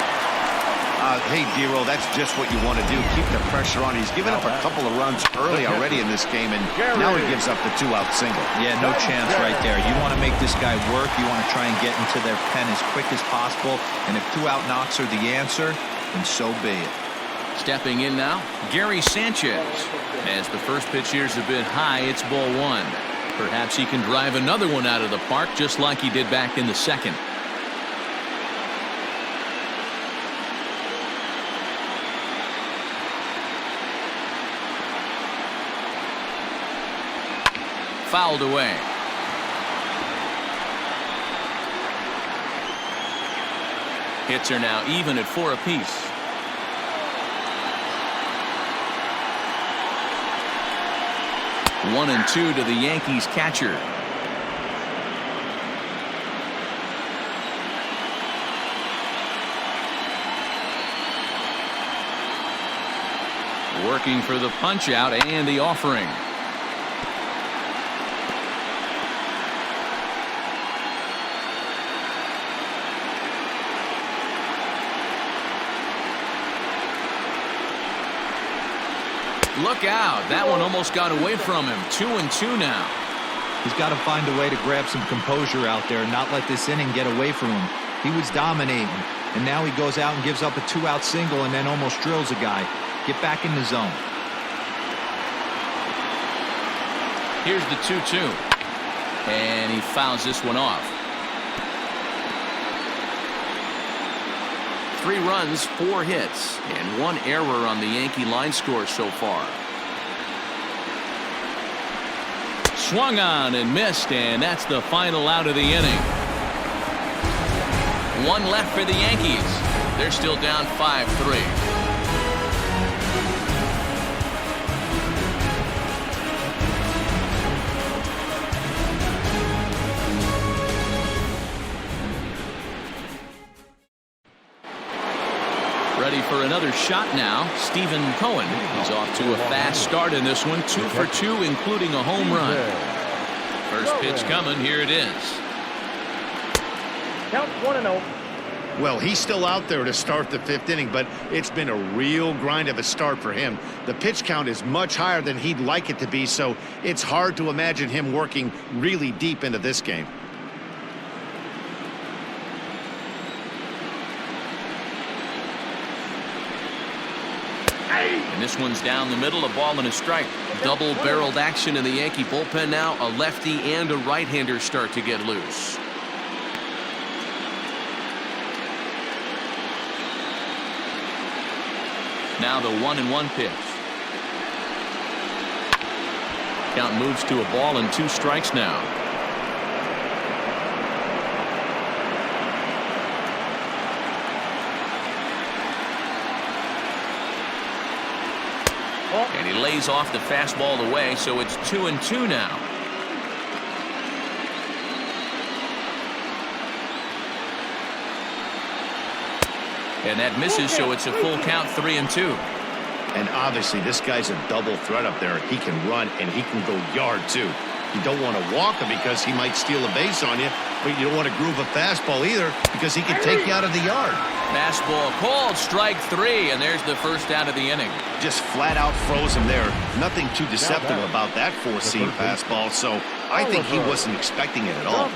Hey, Dero, that's just what you want to do. Keep the pressure on. He's given up a couple of runs early already in this game, and now he gives up the 2-out single. Yeah, no chance right there. You want to make this guy work. You want to try and get into their pen as quick as possible. And if 2-out knocks are the answer, then so be it. Stepping in now, Gary Sanchez. As the first pitch here is a bit high, it's ball 1. Perhaps he can drive another one out of the park just like he did back in the second. Fouled away. Hits are now even at 4 apiece. One and 2 to the Yankees catcher. Working for the punch out and the offering. Look out. That one almost got away from him. 2 and 2 now. He's got to find a way to grab some composure out there and not let this inning get away from him. He was dominating, and now he goes out and gives up a 2-out single and then almost drills a guy. Get back in the zone. Here's the 2-2. And he fouls this one off. 3 runs, 4 hits, and 1 error on the Yankee line score so far. Swung on and missed, and that's the final out of the inning. 1 left for the Yankees. They're still down 5-3. Ready for another shot now. Stephen Cohen. He's off to a fast start in this one. 2 for 2, including a home run. First pitch coming. Here it is. Count 1-0. Well, he's still out there to start the 5th inning, but it's been a real grind of a start for him. The pitch count is much higher than he'd like it to be, so it's hard to imagine him working really deep into this game. And this one's down the middle, a ball and a strike. Double-barreled action in the Yankee bullpen now. A lefty and a right-hander start to get loose. Now the 1-1 pitch. Count moves to a ball and 2 strikes now. And he lays off the fastball away, so it's 2 and 2 now. And that misses, so it's a full count, 3 and 2. And obviously this guy's a double threat up there. He can run and he can go yard too. You don't want to walk him because he might steal a base on you, but you don't want to groove a fastball either because he can take you out of the yard. Fastball called, strike 3, and there's the first out of the inning. Just flat out froze him there. Nothing too deceptive about that 4-seam fastball, so I think he wasn't expecting it at all.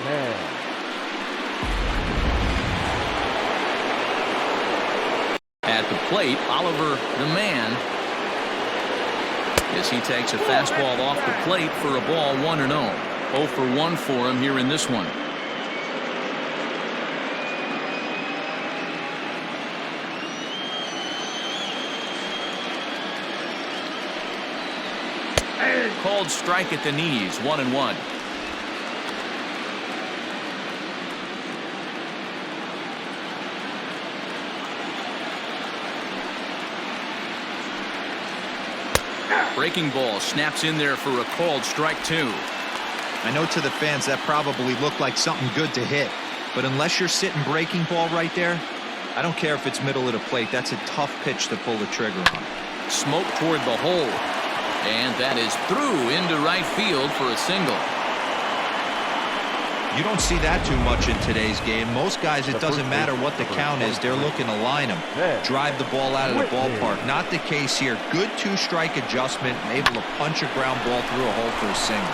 At the plate, Oliver the man, as he takes a fastball off the plate for a ball, 1-0. 0 for 1 for him here in this one. Called strike at the knees, 1-1. Breaking ball snaps in there for a called strike 2. I know to the fans that probably looked like something good to hit, but unless you're sitting breaking ball right there, I don't care if it's middle of the plate. That's a tough pitch to pull the trigger on. Smoke toward the hole. And that is through into right field for a single. You don't see that too much in today's game. Most guys, it doesn't matter what the count is. They're looking to line them, drive the ball out of the ballpark. Not the case here. Good two-strike adjustment, able to punch a ground ball through a hole for a single.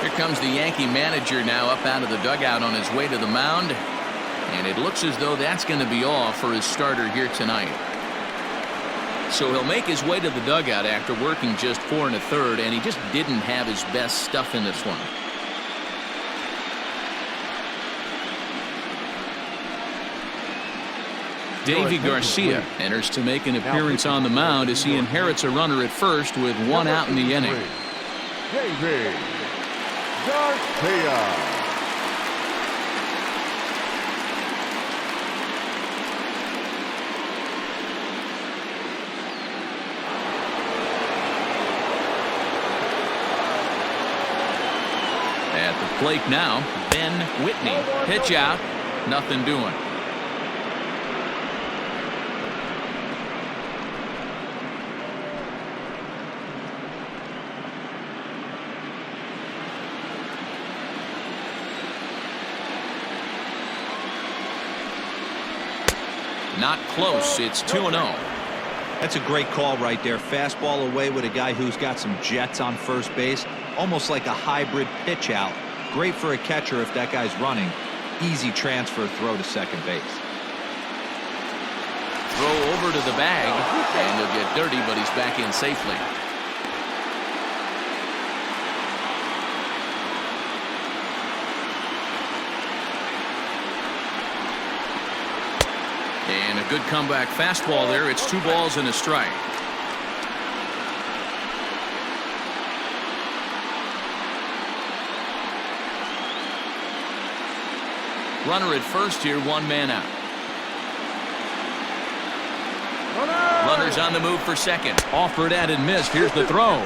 Here comes the Yankee manager now up out of the dugout on his way to the mound. And it looks as though that's going to be all for his starter here tonight. So he'll make his way to the dugout after working just 4 1/3, and he just didn't have his best stuff in this one. Davy Garcia enters to make an appearance on the mound as he inherits a runner at first with 1 out in the inning. Davy Garcia. At the plate now, Ben Whitney. Pitch out, nothing doing. Not close. It's 2-0. That's a great call right there. Fastball away with a guy who's got some jets on first base. Almost like a hybrid pitch out. Great for a catcher if that guy's running. Easy transfer throw to second base. Throw over to the bag, and he'll get dirty, but he's back in safely. And a good comeback fastball there. It's 2 balls and a strike. Runner at first here, 1 man out. Runners on the move for second. Offered at and missed. Here's the throw.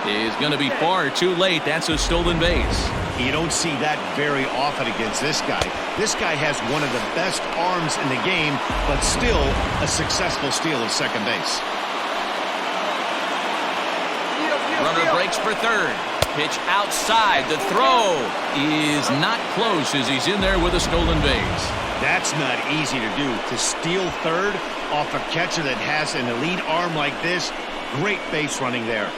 Is going to be far too late. That's a stolen base. You don't see that very often against this guy. This guy has one of the best arms in the game, but still a successful steal of second base. Runner breaks for third. Pitch outside. The throw is not close as he's in there with a stolen base. That's not easy to do. To steal third off a catcher that has an elite arm like this, great base running there.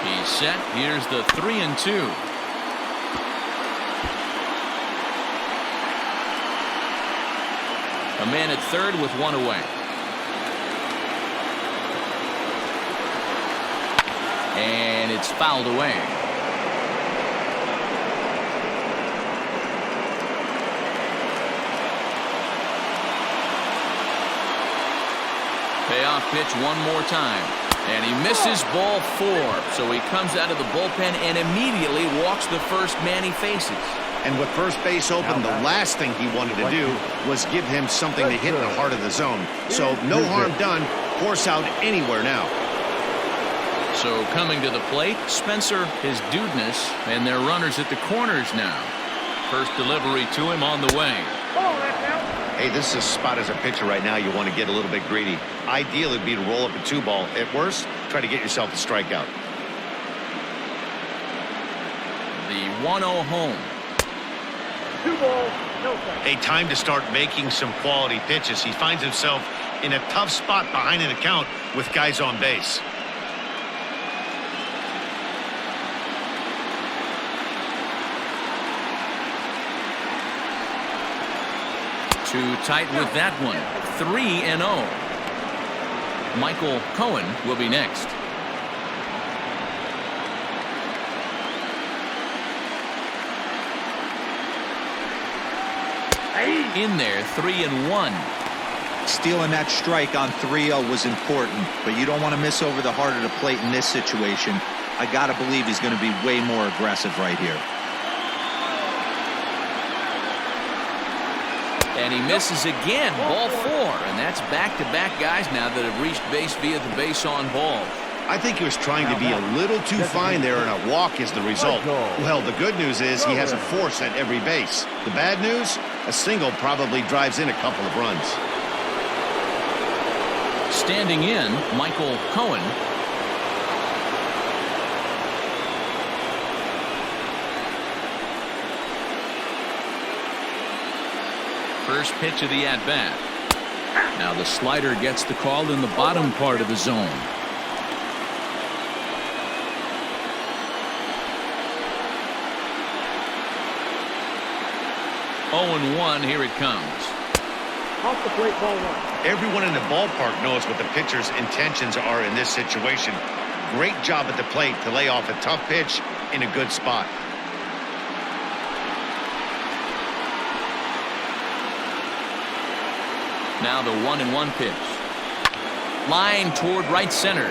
He's set. Here's the 3-2. A man at third with 1 away. And it's fouled away. Payoff pitch one more time. And he misses ball 4. So he comes out of the bullpen and immediately walks the first man he faces. And with first base open, the last thing he wanted to do was give him something to hit in the heart of the zone. So no harm done. Force out anywhere now. So coming to the plate, Spencer, his Dudeness, and their runners at the corners now. First delivery to him on the way. Hey, this is a spot as a pitcher right now. You want to get a little bit greedy. Ideal would be to roll up a 2-ball. At worst, try to get yourself a strikeout. The 1-0 home. 2 balls, no strike. A time to start making some quality pitches. He finds himself in a tough spot behind an account with guys on base. Too tight with that one. 3-0. Michael Cohen will be next. In there, 3-1. Stealing that strike on 3-0 was important, but you don't want to miss over the heart of the plate in this situation. I got to believe he's going to be way more aggressive right here. And he misses again, ball 4, and that's back-to-back guys now that have reached base via the base on ball. I think he was trying to be a little too fine there, and a walk is the result. Well, the good news is he has a force at every base. The bad news, a single probably drives in a couple of runs. Standing in, Michael Cohen. First pitch of the at-bat. Now the slider gets the call in the bottom part of the zone. 0-1, here it comes. Off the plate, ball one. Everyone in the ballpark knows what the pitcher's intentions are in this situation. Great job at the plate to lay off a tough pitch in a good spot. Now the 1-1 pitch. Line toward right center.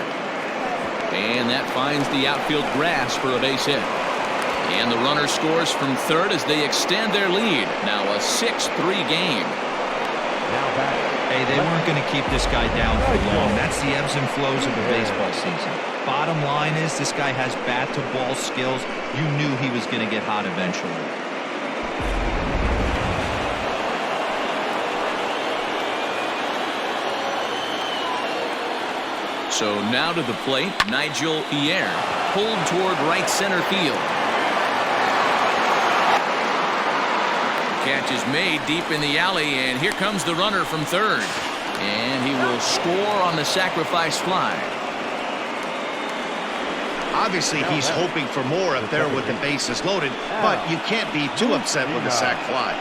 And that finds the outfield grass for a base hit. And the runner scores from third as they extend their lead. Now a 6-3 game. Hey, they weren't going to keep this guy down for long. That's the ebbs and flows of a baseball season. Bottom line is this guy has bat-to-ball skills. You knew he was going to get hot eventually. So now to the plate, Nigel Pierre, pulled toward right center field. Catch is made deep in the alley, and here comes the runner from third. And he will score on the sacrifice fly. Obviously, he's hoping for more up there with the bases loaded, but you can't be too upset with the sac fly.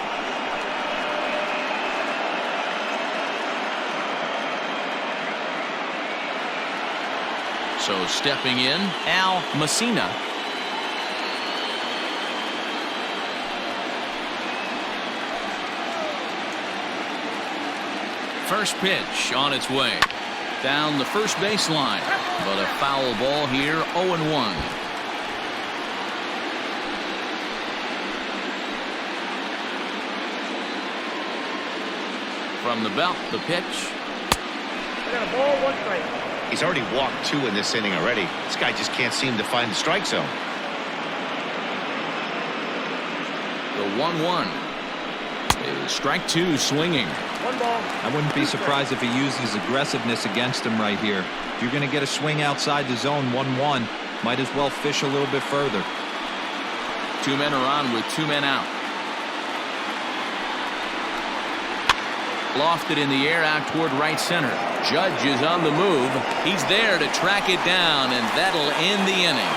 So stepping in, Al Messina. First pitch on its way. Down the first baseline. But a foul ball here, 0-1. From the belt, the pitch. I got a ball, one strike. He's already walked 2 in this inning already. This guy just can't seem to find the strike zone. The 1-1 is strike 2 swinging. One ball. I wouldn't be surprised if he used his aggressiveness against him right here. If you're going to get a swing outside the zone, 1-1, might as well fish a little bit further. 2 men are on with 2 men out. Lofted in the air out toward right center. Judge is on the move. He's there to track it down, and that'll end the inning.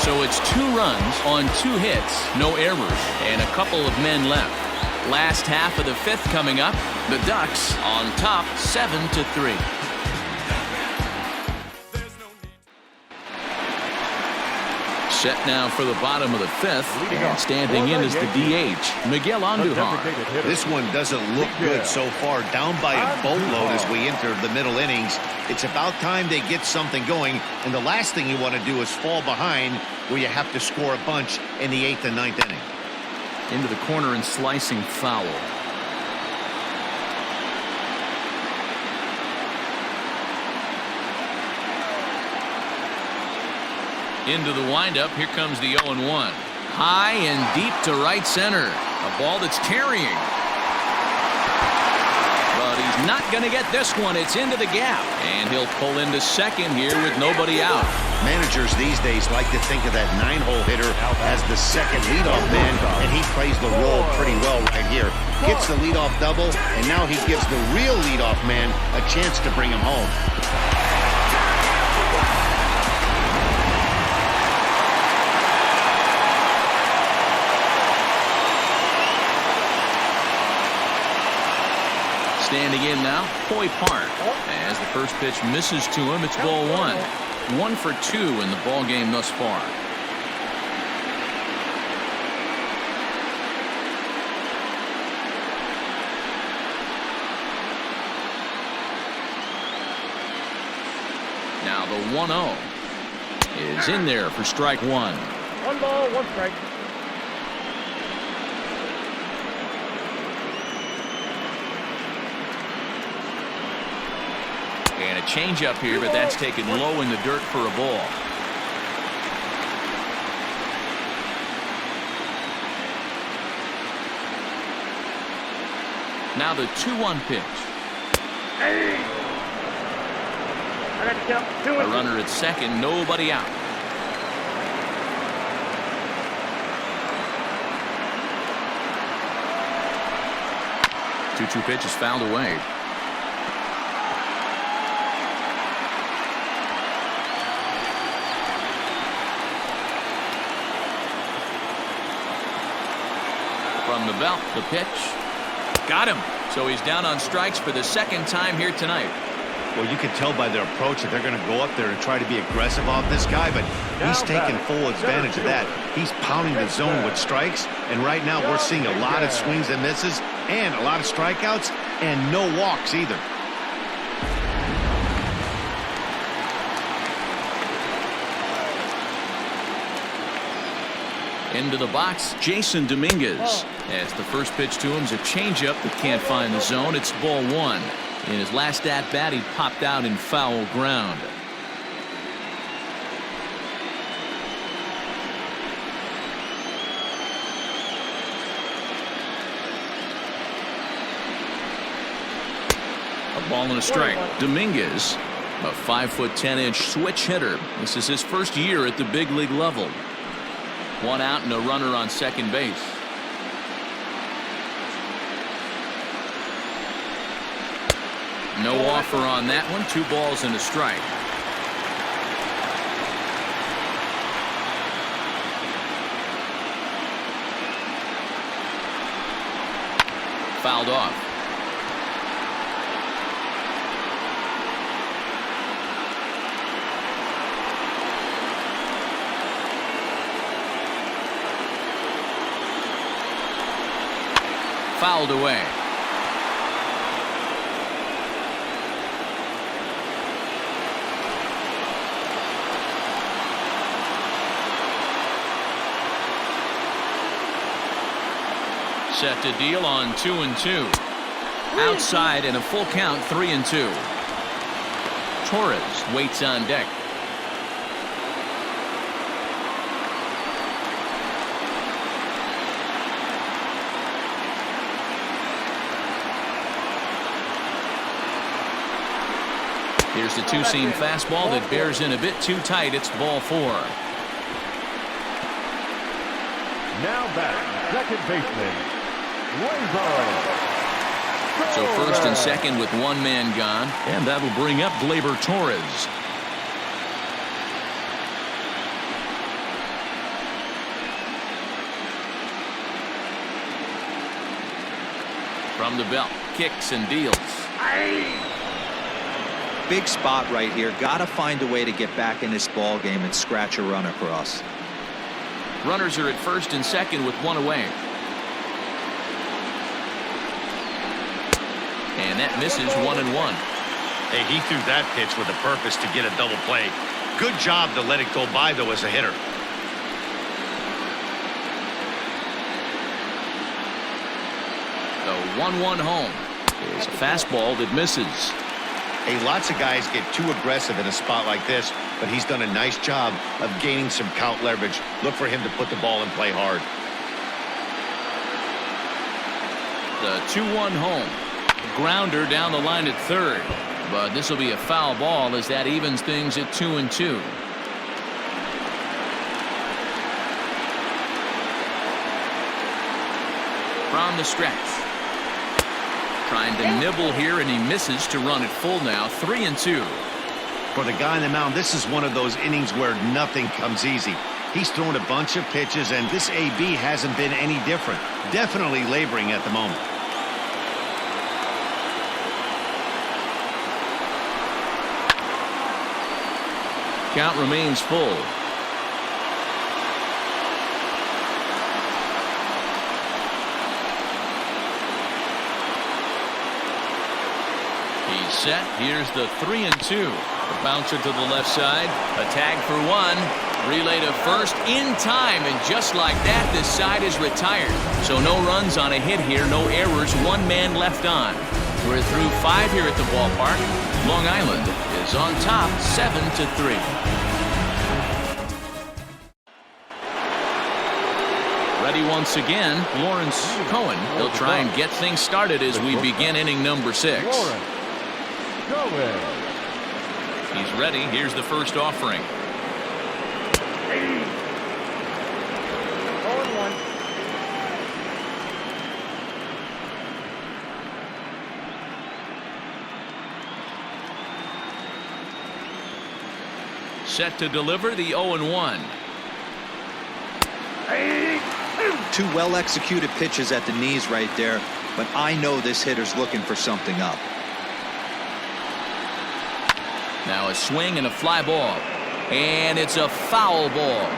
So it's 2 runs on 2 hits, no errors, and a couple of men left. Last half of the 5th coming up. The Ducks on top 7-3. Set now for the bottom of the 5th. And standing in is the DH, Miguel Andujar. This one doesn't look good so far. Down by a boatload as we enter the middle innings. It's about time they get something going. And the last thing you want to do is fall behind where you have to score a bunch in the 8th and 9th inning. Into the corner and slicing foul. Into the windup. Here comes the 0-1. High and deep to right center. A ball that's carrying. But he's not going to get this one. It's into the gap. And he'll pull into second here with nobody out. Managers these days like to think of that 9-hole hitter as the second leadoff man, and he plays the role pretty well right here. Gets the leadoff double, and now he gives the real leadoff man a chance to bring him home. Standing in now, Coy Park. As the first pitch misses to him, it's ball 1. 1 for 2 in the ball game thus far. Now the 1-0 is in there for strike 1. 1 ball, 1 strike. And a changeup here, but that's taken low in the dirt for a ball. Now the 2-1 pitch. I got to count 2 A and 2. runner at second, nobody out. 2-2 pitch is fouled away. From the belt, the pitch. Got him. So he's down on strikes for the second time here tonight. Well, you can tell by their approach that they're going to go up there and try to be aggressive off this guy, but he's taking full advantage of that. He's pounding the zone with strikes, and right now we're seeing a lot of swings and misses and a lot of strikeouts and no walks either. Into the box, Jason Dominguez. As the first pitch to him is a changeup that can't find the zone. It's ball 1. In his last at-bat, he popped out in foul ground. A ball and a strike. Dominguez, a 5'10" switch hitter. This is his first year at the big league level. 1 out and a runner on second base. No offer on that one. 2 balls and a strike. Fouled off. Fouled away. Set to deal on 2-2. Outside and a full count, 3-2. Torres waits on deck. Here's the 2-seam fastball that bears in a bit too tight. It's ball 4. Now back, second baseman, So first and second with 1 man gone, and that'll bring up Gleyber Torres. From the belt, kicks and deals. Big spot right here. Got to find a way to get back in this ball game and scratch a run across. Runners are at first and second with 1 away. And that misses 1-1. Hey, he threw that pitch with a purpose to get a double play. Good job to let it go by, though, as a hitter. The 1-1 home is a fastball that misses. Hey, lots of guys get too aggressive in a spot like this, but he's done a nice job of gaining some count leverage. Look for him to put the ball in play hard. The 2-1 home. Grounder down the line at third, but this will be a foul ball as that evens things at 2-2. From the stretch, trying to nibble here, and he misses to run it full now. 3-2. For the guy on the mound, this is one of those innings where nothing comes easy. He's thrown a bunch of pitches, and this AB hasn't been any different. Definitely laboring at the moment. Count remains full. He's set. Here's the 3-2. The bouncer to the left side. A tag for 1. Relay to first in time, and just like that, this side is retired. So no runs on a hit here, no errors, 1 man left on. We're through 5 here at the ballpark. Long Island is on top, 7-3. Ready once again, Lawrence Cohen. He'll try and get things started as we begin inning number 6. Lawrence Cohen. He's ready. Here's the first offering. Ball and one. Set to deliver the 0-1. Two well-executed pitches at the knees right there, but I know this hitter's looking for something up. Now a swing and a fly ball. And it's a foul ball.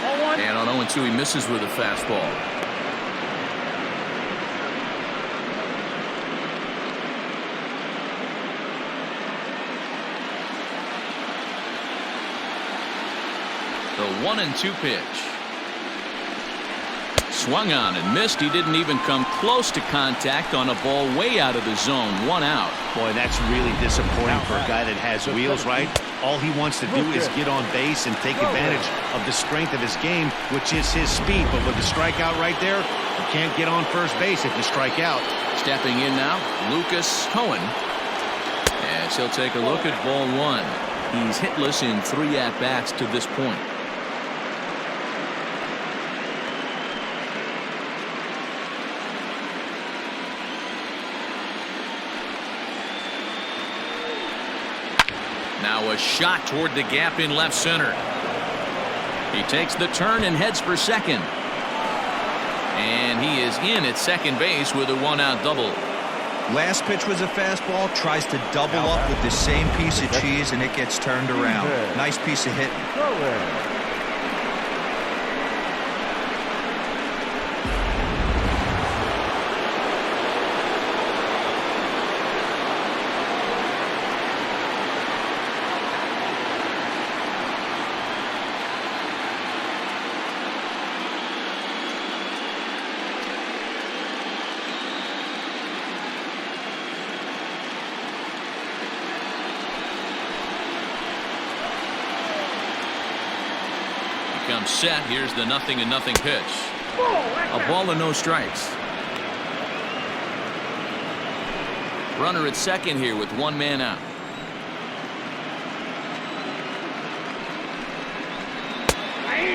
Ball one. And on 0-2 he misses with a fastball. The 1-2 pitch. Swung on and missed. He didn't even come close to contact on a ball way out of the zone. 1 out. Boy, that's really disappointing for a guy that has wheels, right? All he wants to do is get on base and take advantage of the strength of his game, which is his speed. But with the strikeout right there, you can't get on first base if you strike out. Stepping in now, Lucas Cohen. As he'll take a look at ball 1. He's hitless in 3 at-bats to this point. Now a shot toward the gap in left center. He takes the turn and heads for second. And he is in at second base with a 1-out double. Last pitch was a fastball, tries to double up with the same piece of cheese, and it gets turned around. Nice piece of hitting. Comes set. Here's the 0-0 pitch. A ball and no strikes. Runner at second here with 1 man out.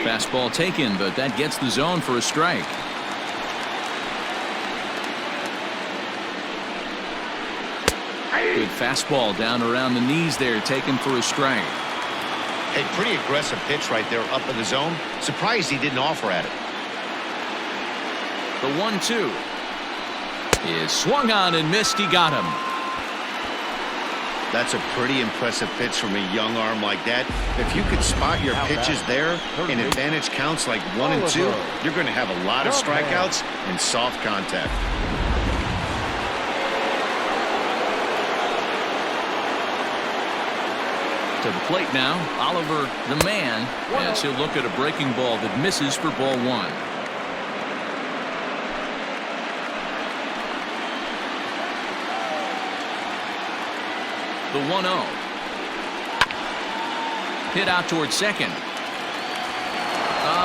Fastball taken, but that gets the zone for a strike. Good fastball down around the knees there, taken for a strike. A pretty aggressive pitch right there up in the zone. Surprised he didn't offer at it. The 1-2 is swung on and missed. He got him. That's a pretty impressive pitch from a young arm like that. If you could spot your pitches there in advantage counts like 1 and 2, you're going to have a lot of strikeouts and soft contact. To the plate now, Oliver the man, as he'll look at a breaking ball that misses for ball 1. The 1-0. Hit out towards second.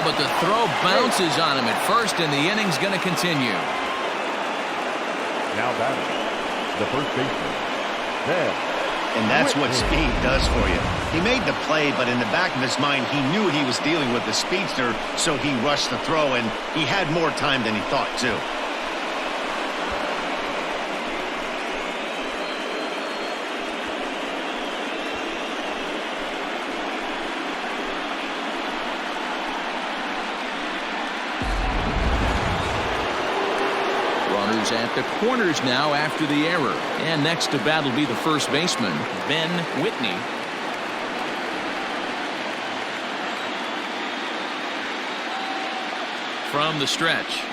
But the throw bounces on him at first, and the inning's going to continue. Now batting, the first baseman, Dan. And that's what speed does for you. He made the play, but in the back of his mind, he knew he was dealing with the speedster, so he rushed the throw, and he had more time than he thought, too. At the corners now after the error. And next to bat will be the first baseman, Ben Whitney. From the stretch.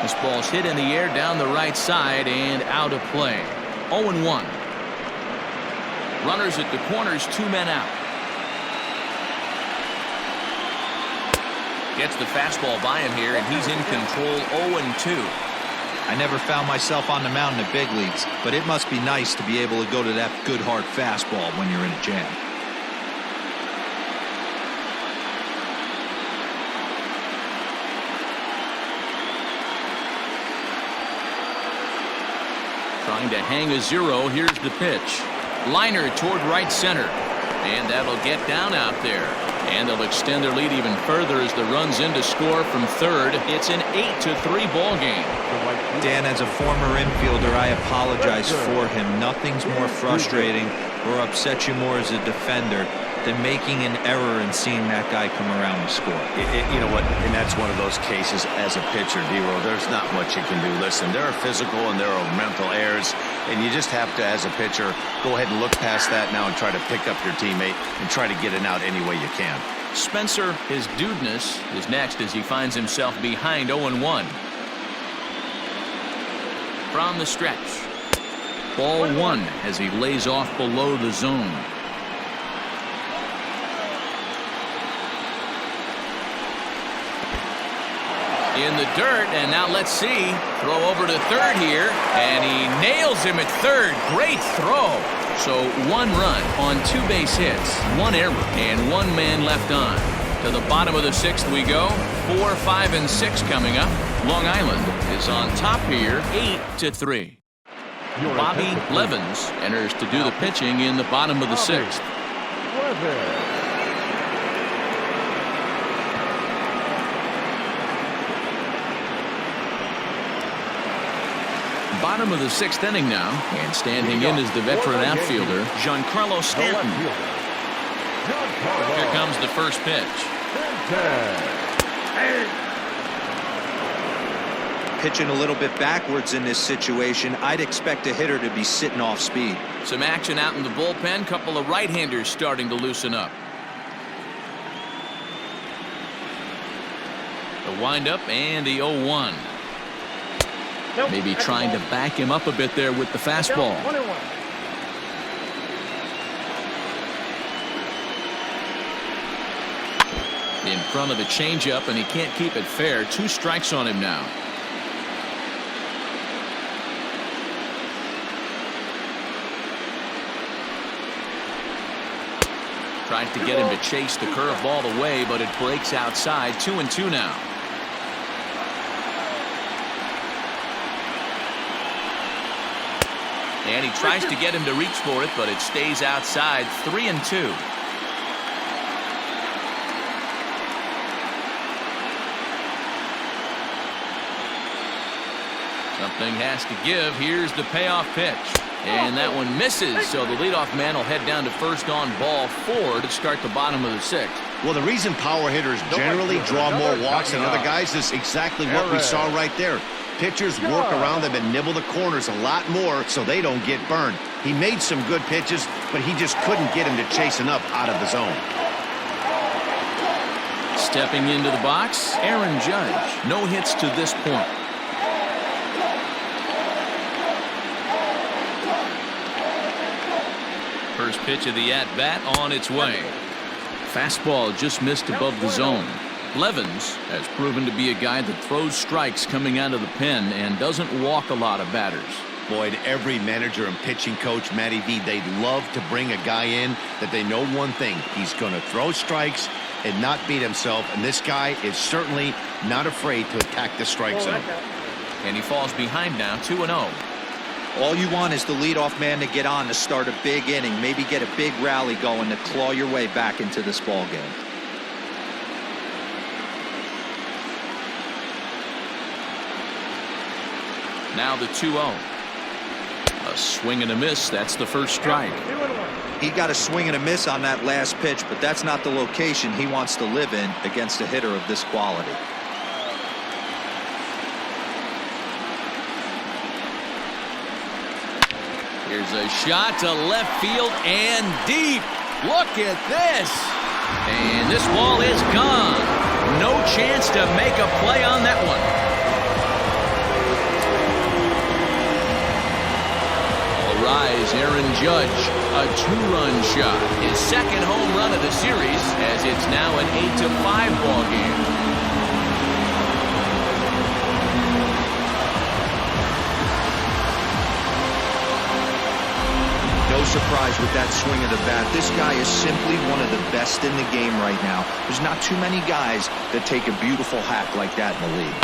This ball's hit in the air down the right side and out of play. 0-1. Runners at the corners, 2 men out. Gets the fastball by him here, and he's in control. 0-2. I never found myself on the mound in the big leagues, but it must be nice to be able to go to that good hard fastball when you're in a jam. Trying to hang a 0. Here's the pitch. Liner toward right center. And that'll get down out there. And they'll extend their lead even further as the runs in to score from third. It's an 8-3 ball game. Dan, as a former infielder, I apologize for him. Nothing's more frustrating or upsets you more as a defender than making an error and seeing that guy come around to score. You know what? And that's one of those cases as a pitcher, D-Row. There's not much you can do. Listen, there are physical and there are mental errors, and you just have to, as a pitcher, go ahead and look past that now and try to pick up your teammate and try to get it out any way you can. Spencer, his dudeness, is next as he finds himself behind 0-1. From the stretch. Ball 1 as he lays off below the zone. In the dirt, and now let's see. Throw over to third here, and he nails him at third. Great throw. So 1 run on 2 base hits, 1 error, and 1 man left on. To the bottom of the 6th we go. 4, 5, and 6 coming up. Long Island is on top here, 8-3. Bobby Levens enters to do the pitching in the bottom of the 6th. Bottom of the 6th inning now, and standing in is the veteran outfielder Giancarlo Stanton. Here comes the first pitch. Pitching a little bit backwards in this situation. I'd expect a hitter to be sitting off speed. Some action out in the bullpen. Couple of right-handers starting to loosen up. The windup and the 0-1. Maybe trying to back him up a bit there with the fastball. In front of the changeup, and he can't keep it fair. 2 strikes on him now. Tries to get him to chase the curveball away, but it breaks outside. 2-2 now. And he tries to get him to reach for it, but it stays outside. 3-2. Something has to give. Here's the payoff pitch. And that one misses, so the leadoff man will head down to first on ball 4 to start the bottom of the 6th. Well, the reason power hitters generally draw more walks than other guys is exactly what we saw right there. Pitchers work around them and nibble the corners a lot more so they don't get burned. He made some good pitches, but he just couldn't get him to chase enough out of the zone. Stepping into the box, Aaron Judge. No hits to this point. First pitch of the at-bat on its way. Fastball just missed above the zone. Levens has proven to be a guy that throws strikes coming out of the pen and doesn't walk a lot of batters. Boyd, every manager and pitching coach, Matty V, they'd love to bring a guy in that they know one thing. He's going to throw strikes and not beat himself. And this guy is certainly not afraid to attack the strike zone. And he falls behind now, 2-0. All you want is the leadoff man to get on to start a big inning, maybe get a big rally going to claw your way back into this ball game. Now the 2-0. A swing and a miss. That's the first strike. He got a swing and a miss on that last pitch, but that's not the location he wants to live in against a hitter of this quality. Here's a shot to left field and deep. Look at this. And this ball is gone. No chance to make a play on that one. All rise, Aaron Judge. A 2-run shot. His second home run of the series, as it's now an 8-5 ball game. No surprise with that swing of the bat. This guy is simply one of the best in the game right now. There's not too many guys that take a beautiful hack like that in the league.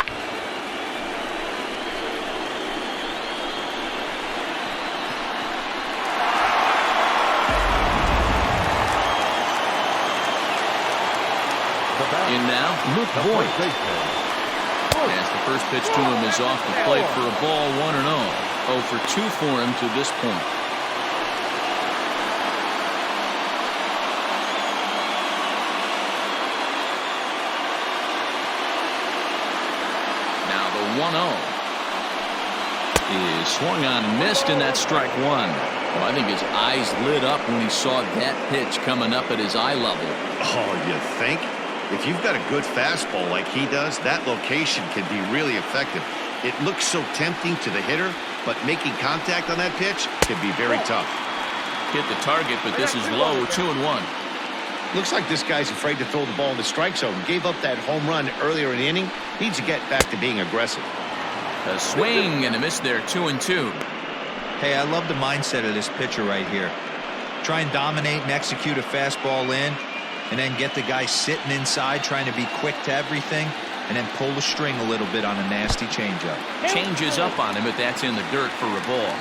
now, Luke Boyd. As the first pitch to him is off the plate for a ball 1-0. 0 for 2 for him to this point. Now the 1-0 is swung on and missed, and that's strike one. Well, I think his eyes lit up when he saw that pitch coming up at his eye level. Oh, you think? If you've got a good fastball like he does, that location can be really effective. It looks so tempting to the hitter, but making contact on that pitch can be very tough. Hit the target, but this is low, 2-1. Looks like this guy's afraid to throw the ball in the strike zone. Gave up that home run earlier in the inning. Needs to get back to being aggressive. A swing and a miss there, 2-2. Hey, I love the mindset of this pitcher right here. Try and dominate and execute a fastball in, and then get the guy sitting inside trying to be quick to everything, and then pull the string a little bit on a nasty changeup. Changes up on him, but that's in the dirt for a ball.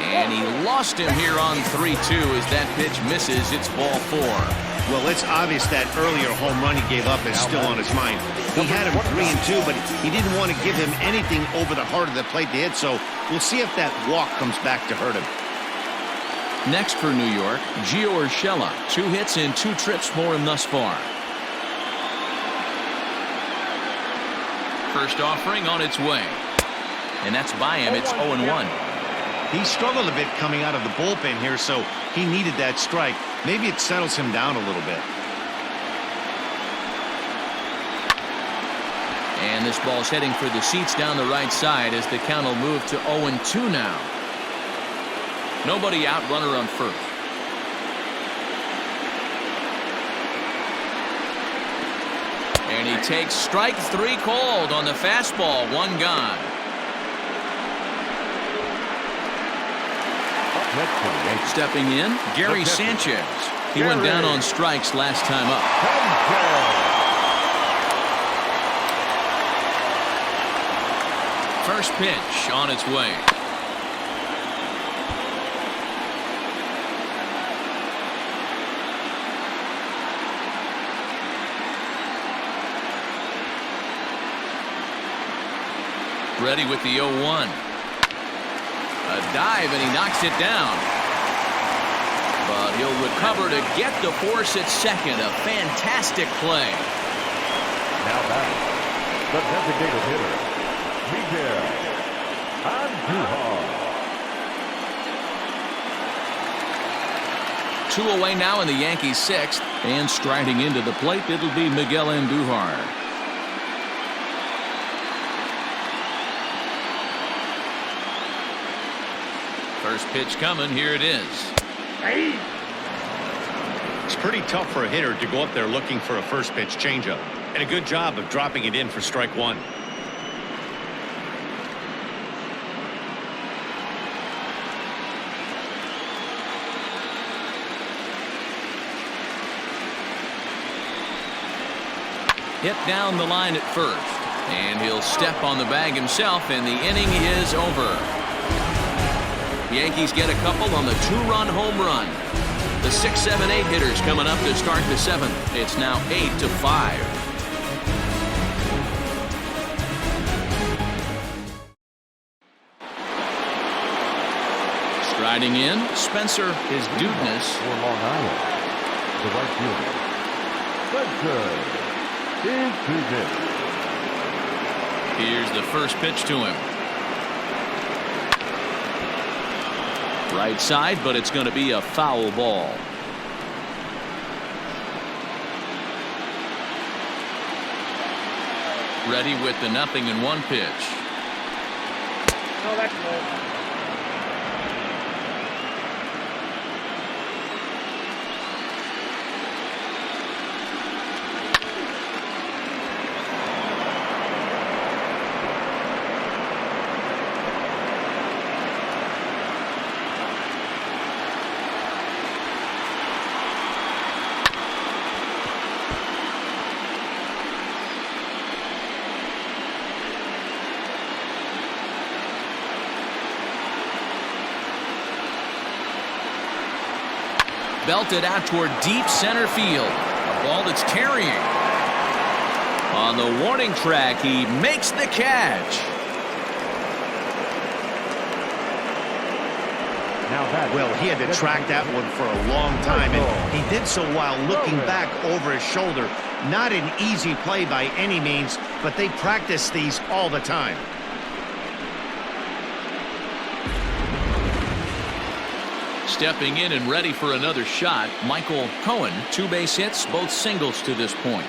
And he lost him here on 3-2 as that pitch misses. It's ball 4. Well, it's obvious that earlier home run he gave up is still on his mind. He had him 3-2, but he didn't want to give him anything over the heart of the plate to hit, so we'll see if that walk comes back to hurt him. Next for New York, Gio Urshela. 2 hits and 2 trips for him thus far. First offering on its way. And that's by him. It's 0-1. He struggled a bit coming out of the bullpen here, so he needed that strike. Maybe it settles him down a little bit. And this ball's heading for the seats down the right side as the count will move to 0-2 now. Nobody out, runner on first. And he takes strike 3 called on the fastball. 1 gone. Stepping in, Gary Sanchez. He went down on strikes last time up. First pitch on its way. Ready with the 0-1. A dive, and he knocks it down. But he'll recover to get the force at second. A fantastic play. Now back, the designated hitter, Miguel Andujar. 2 away now in the Yankees' 6th. And striding into the plate, it'll be Miguel Andujar. First pitch coming. Here it is. It's pretty tough for a hitter to go up there looking for a first pitch changeup. And a good job of dropping it in for strike 1. Hit down the line at first. And he'll step on the bag himself, and the inning is over. Yankees get a couple on the 2-run home run. The 6, 7, 8 hitters coming up to start the 7th. It's now 8-5. Striding in, Spencer is Dudeness. For Long Island, the right fielder, Spencer is Dudeness. Here's the first pitch to him. Right side, but it's going to be a foul ball. Ready with the 0-1 pitch. No, that's low. belted out toward deep center field. A ball that's carrying. On the warning track, he makes the catch. Well, he had to track that one for a long time, and he did so while looking back over his shoulder. Not an easy play by any means, but they practice these all the time. Stepping in and ready for another shot, Michael Cohen. 2 base hits, both singles to this point.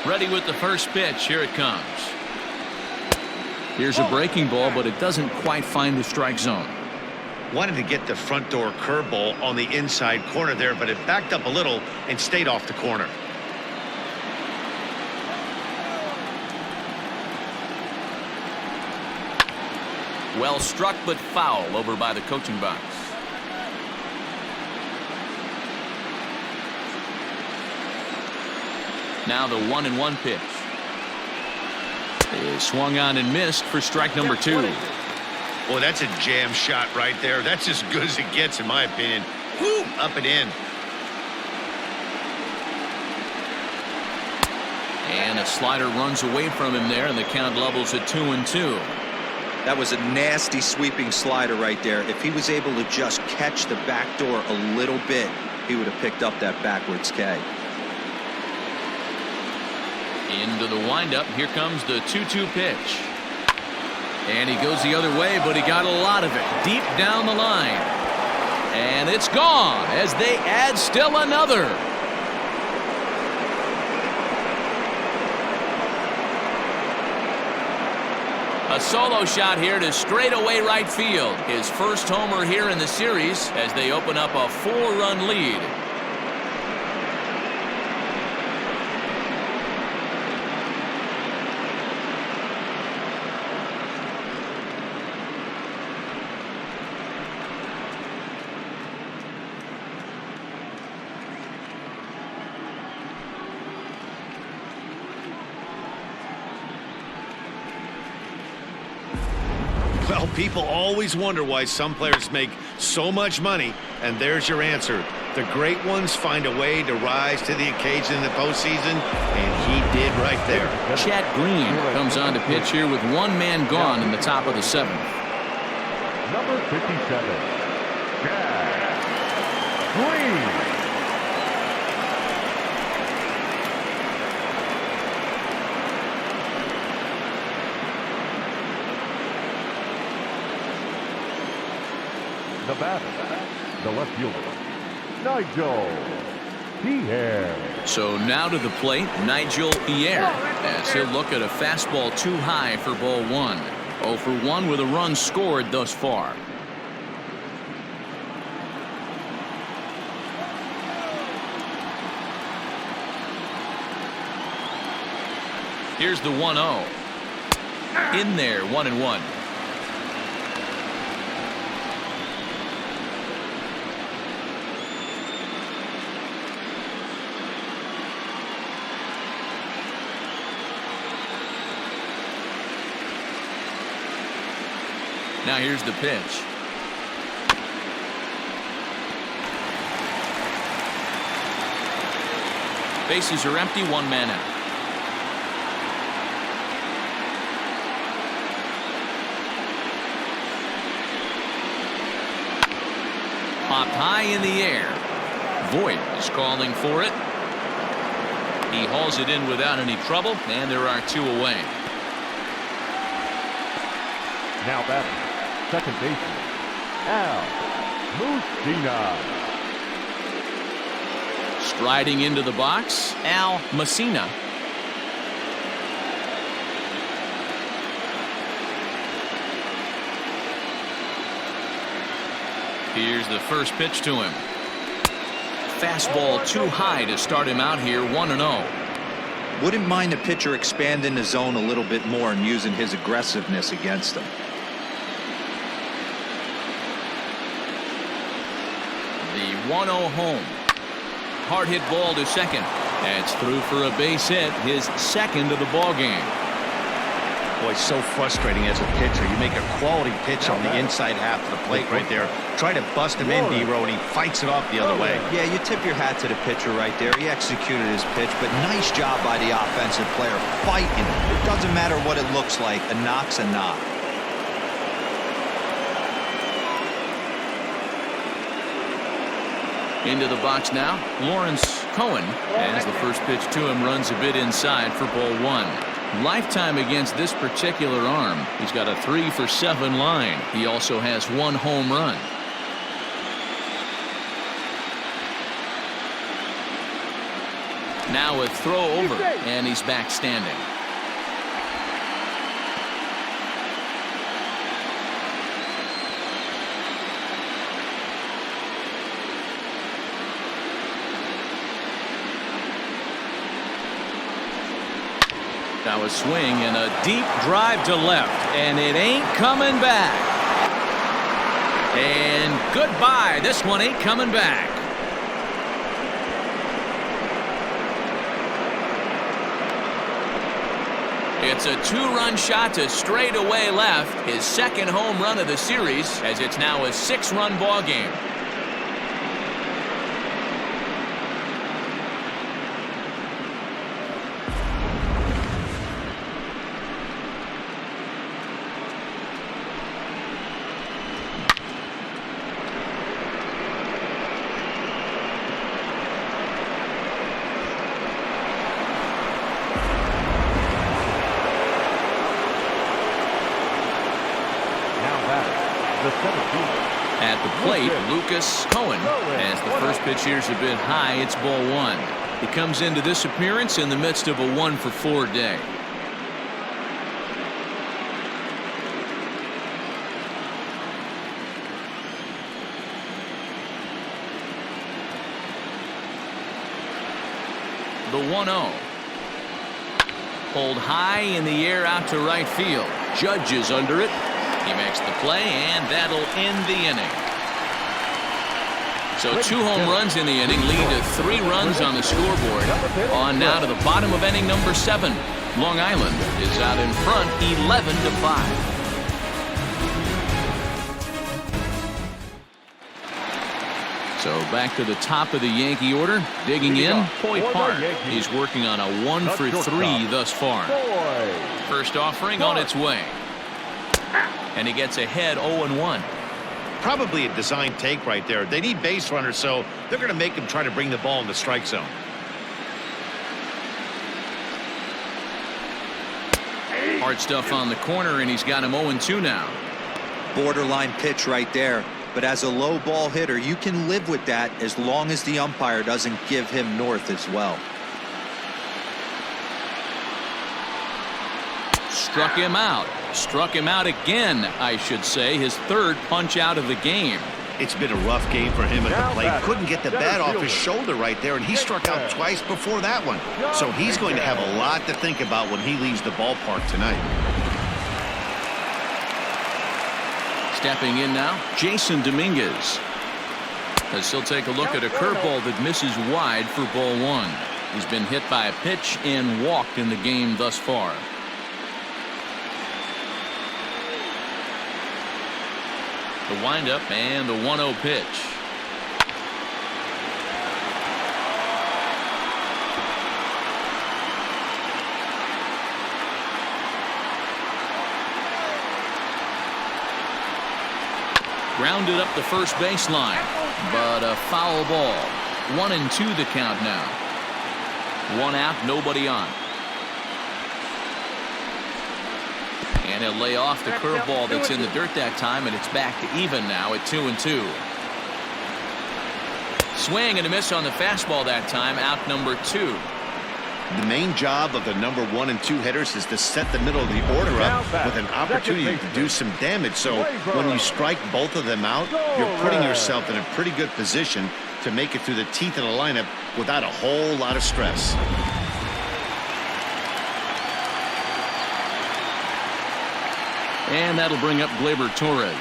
Ready with the first pitch. Here it comes. Here's a breaking ball, but it doesn't quite find the strike zone. Wanted to get the front door curveball on the inside corner there, but it backed up a little and stayed off the corner. Well struck, but foul over by the coaching box. Now the 1-1 pitch. Is swung on and missed for strike number 2. Well, that's a jam shot right there. That's as good as it gets, in my opinion. Woo, up and in. And a slider runs away from him there, and the count levels at 2-2. That was a nasty sweeping slider right there. If he was able to just catch the back door a little bit, he would have picked up that backwards K. Into the windup. Here comes the 2-2 pitch. And he goes the other way, but he got a lot of it deep down the line. And it's gone as they add still another. A solo shot here to straightaway right field. His first homer here in the series as they open up a 4-run lead. Well, people always wonder why some players make so much money, and there's your answer. The great ones find a way to rise to the occasion in the postseason, and he did right there. Chad Green comes on to pitch here with 1 man gone in the top of the 7th. Number 57, Chad Green. The batter, the left fielder, Nigel Pierre. So now to the plate, Nigel Pierre, as he'll look at a fastball too high for ball 1. 0 for 1 with a run scored thus far. Here's the 1-0. In there, 1-1. Now here's the pitch. Bases are empty, 1 man out. Popped high in the air. Voit is calling for it. He hauls it in without any trouble, and there are 2 away. Now batting, second baseman, Alds. Striding into the box, Al Messina. Here's the first pitch to him. Fastball too high to start him out here, 1-0. Wouldn't mind the pitcher expanding the zone a little bit more and using his aggressiveness against him. The 1-0 home. Hard hit ball to second. That's through for a base hit, his second of the ball game. Boy, so frustrating as a pitcher. You make a quality pitch on the inside half of the plate right there. Try to bust him in, D-Row, and he fights it off the other way. Yeah, you tip your hat to the pitcher right there. He executed his pitch, but nice job by the offensive player fighting. It doesn't matter what it looks like. A knock's a knock. Into the box now, Lawrence Cohen, as the first pitch to him runs a bit inside for ball one. Lifetime against this particular arm. He's got a 3-for-7 line. He also has 1 home run. Now a throw over, and he's back standing. Now a swing and a deep drive to left, and it ain't coming back. And goodbye. This one ain't coming back. It's a 2-run shot to straightaway left, his second home run of the series, as it's now a 6-run ball game. At the plate, Lucas Cohen, as the first pitch here's a bit high. It's ball one. He comes into this appearance in the midst of a 1-for-4 day. The 1-0. Pulled high in the air out to right field. Judge is under it. He makes the play, and that'll end the inning. So 2 home runs in the inning lead to 3 runs on the scoreboard. On now to the bottom of inning number 7. Long Island is out in front 11-5. So back to the top of the Yankee order. Digging in, Hoy Park. He's working on a 1-for-3 thus far. First offering on its way. And he gets ahead 0-1. Probably a design take right there. They need base runners, so they're going to make him try to bring the ball in the strike zone. Hard stuff on the corner, and he's got him 0-2 now. Borderline pitch right there. But as a low ball hitter, you can live with that as long as the umpire doesn't give him north as well. Struck him out. Struck him out again, I should say. His 3rd punch out of the game. It's been a rough game for him at the plate. Couldn't get the bat off his shoulder right there, and he struck out twice before that one. So he's going to have a lot to think about when he leaves the ballpark tonight. Stepping in now, Jason Dominguez. As he'll take a look at a curveball that misses wide for ball one. He's been hit by a pitch and walked in the game thus far. The windup and the 1-0 pitch. Grounded up the first baseline, but a foul ball. 1-2 the count now. 1 out, nobody on. And he'll lay off the curveball that's in the dirt that time, and it's back to even now at 2-2. Swing and a miss on the fastball that time, out number 2. The main job of the number 1 and 2 hitters is to set the middle of the order up with an opportunity to do some damage. So when you strike both of them out, you're putting yourself in a pretty good position to make it through the teeth of the lineup without a whole lot of stress. And that'll bring up Gleyber Torres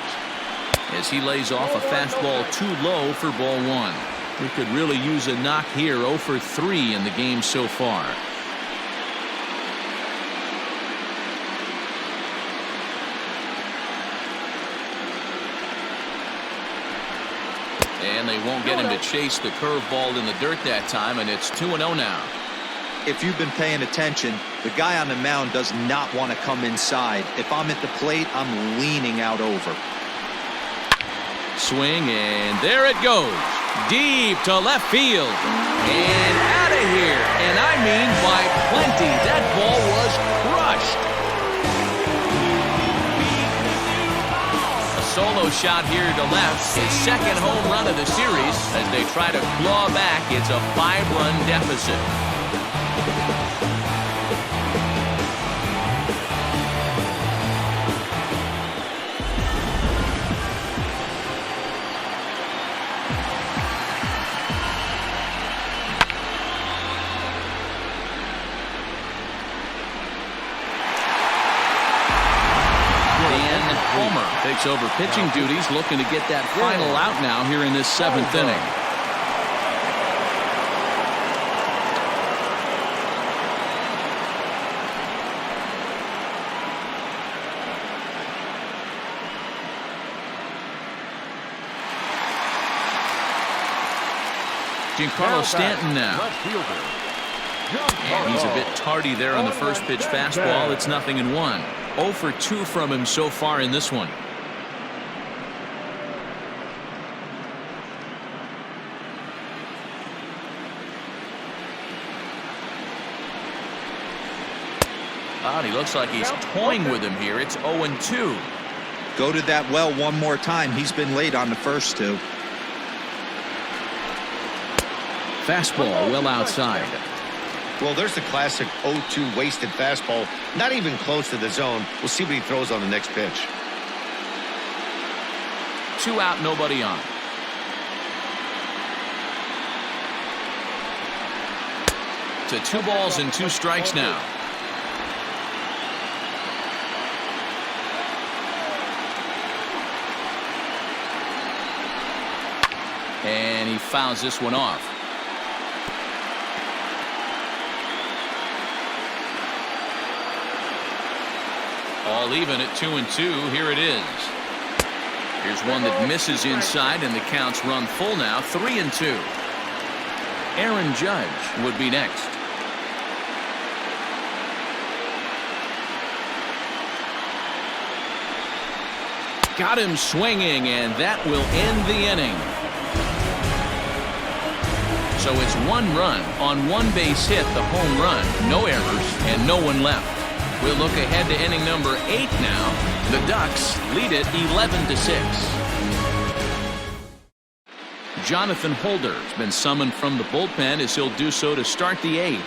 as he lays off a fastball too low for ball one. We could really use a knock here. 0 for 3 in the game so far. And they won't get him to chase the curveball in the dirt that time, and it's 2-0 now. If you've been paying attention, the guy on the mound does not want to come inside. If I'm at the plate, I'm leaning out over. Swing, and there it goes. Deep to left field. And out of here. And I mean by plenty. That ball was crushed. A solo shot here to left. His second home run of the series as they try to claw back. It's a 5-run deficit. Takes over pitching duties, looking to get that final out now here in this 7th inning. Giancarlo Stanton now. And he's a bit tardy there on the first pitch fastball. It's 0-1. 0 for 2 from him so far in this one. Oh, he looks like he's toying with him here. It's 0-2. Go to that well one more time. He's been late on the first two. Fastball well outside. Well, there's the classic 0-2 wasted fastball. Not even close to the zone. We'll see what he throws on the next pitch. 2 out, nobody on. To 2 balls and 2 strikes now. And he fouls this one off. All even at 2-2. Here it is. Here's one that misses inside, and the count's run full now. 3-2. Aaron Judge would be next. Got him swinging, and that will end the inning. So it's 1 run on 1 base hit, the home run, no errors, and no one left. We'll look ahead to inning number 8 now. The Ducks lead it 11-6. Jonathan Holder has been summoned from the bullpen as he'll do so to start the 8th.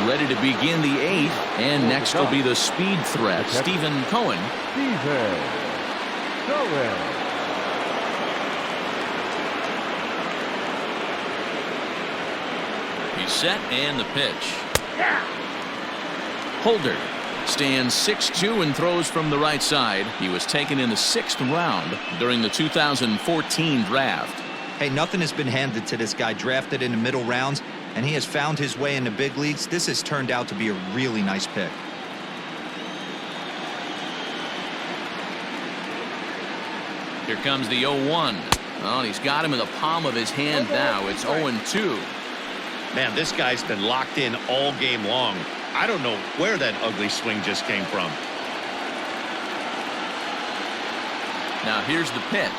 Ready to begin the 8th, and next will be the speed threat, Stephen Cohen. He's set, and the pitch. Holder stands 6'2" and throws from the right side. He was taken in the 6th round during the 2014 draft. Hey, nothing has been handed to this guy. Drafted in the middle rounds, and he has found his way in the big leagues. This has turned out to be a really nice pick. Here comes the 0-1. Oh, and he's got him in the palm of his hand now. It's 0-2. Man, this guy's been locked in all game long. I don't know where that ugly swing just came from. Now here's the pitch.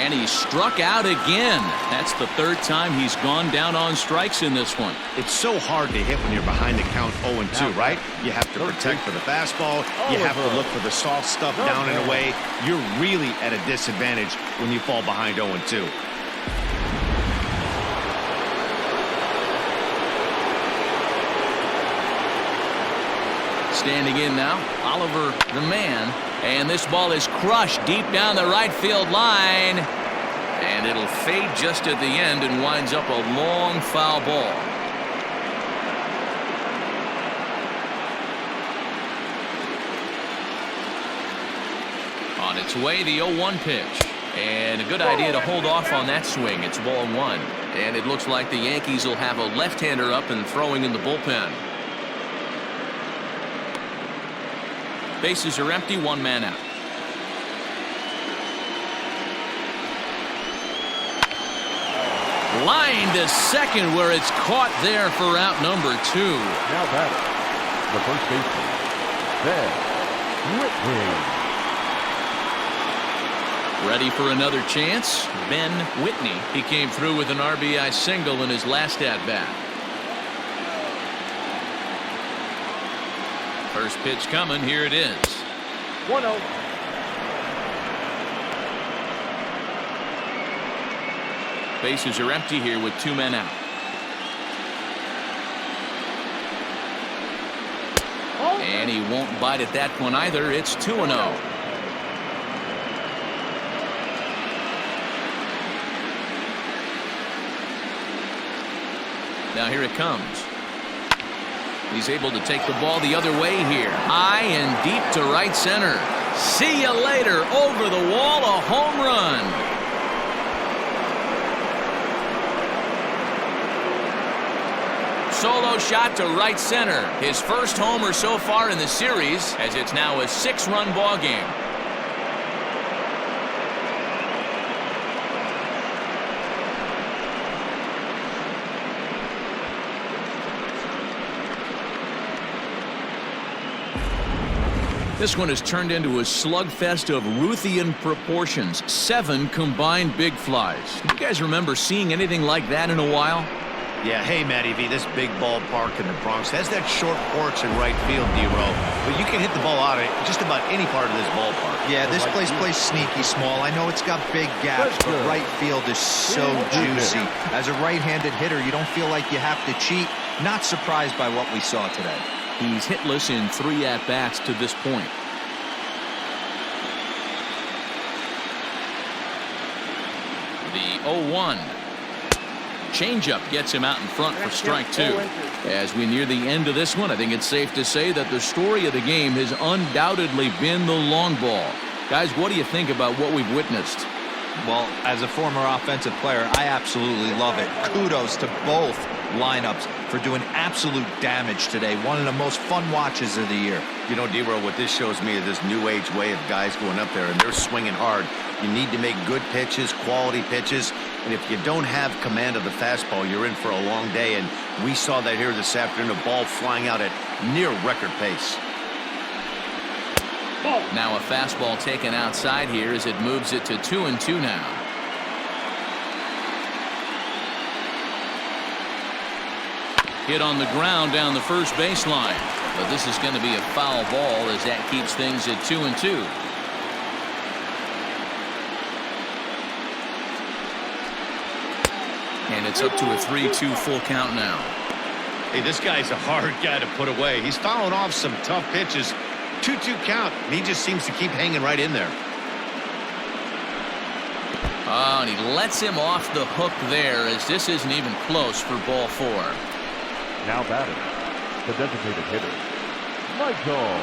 And he struck out again. That's the 3rd time he's gone down on strikes in this one. It's so hard to hit when you're behind the count 0-2, right? You have to protect for the fastball. You have to look for the soft stuff down and away. You're really at a disadvantage when you fall behind 0-2. Standing in now, Oliver the man. And this ball is crushed deep down the right field line. And it'll fade just at the end and winds up a long foul ball. Bats away the 0-1 pitch. And a good idea to hold off on that swing. It's ball one. And it looks like the Yankees will have a left-hander up and throwing in the bullpen. Bases are empty, one man out. Line to second where it's caught there for out number 2. Now batting, the first baseman, Ben Whitney. Ready for another chance? Ben Whitney. He came through with an RBI single in his last at-bat. First pitch coming. Here it is. 1-0. Bases are empty here with 2 men out. And he won't bite at that one either. It's 2-0. Now here it comes. He's able to take the ball the other way here. High and deep to right center. See you later. Over the wall, a home run. Solo shot to right center. His first homer so far in the series, as it's now a 6-run ball game. This one has turned into a slugfest of Ruthian proportions. 7 combined big flies. Do you guys remember seeing anything like that in a while? Yeah, hey, Matty V, this big ballpark in the Bronx has that short porch in right field, D-Row. But you can hit the ball out of just about any part of this ballpark. Yeah, this place plays sneaky small. I know it's got big gaps, but right field is so juicy. As a right-handed hitter, you don't feel like you have to cheat. Not surprised by what we saw today. He's hitless in 3 at-bats to this point. The 0-1. Changeup gets him out in front for strike 2. As we near the end of this one, I think it's safe to say that the story of the game has undoubtedly been the long ball. Guys, what do you think about what we've witnessed? Well, as a former offensive player, I absolutely love it. Kudos to both lineups for doing absolute damage today. One of the most fun watches of the year. You know, D-Row, what this shows me is this new age way of guys going up there and they're swinging hard. You need to make good pitches, quality pitches. And if you don't have command of the fastball, you're in for a long day. And we saw that here this afternoon, a ball flying out at near record pace. Now a fastball taken outside here as it moves it to 2-2 now. Hit on the ground down the first baseline. But this is going to be a foul ball as that keeps things at 2-2. And it's up to a 3-2 full count now. Hey, this guy's a hard guy to put away. He's fouling off some tough pitches. 2-2 count, and he just seems to keep hanging right in there. Oh, and he lets him off the hook there as this isn't even close for ball 4. Now batting, the designated hitter, Michael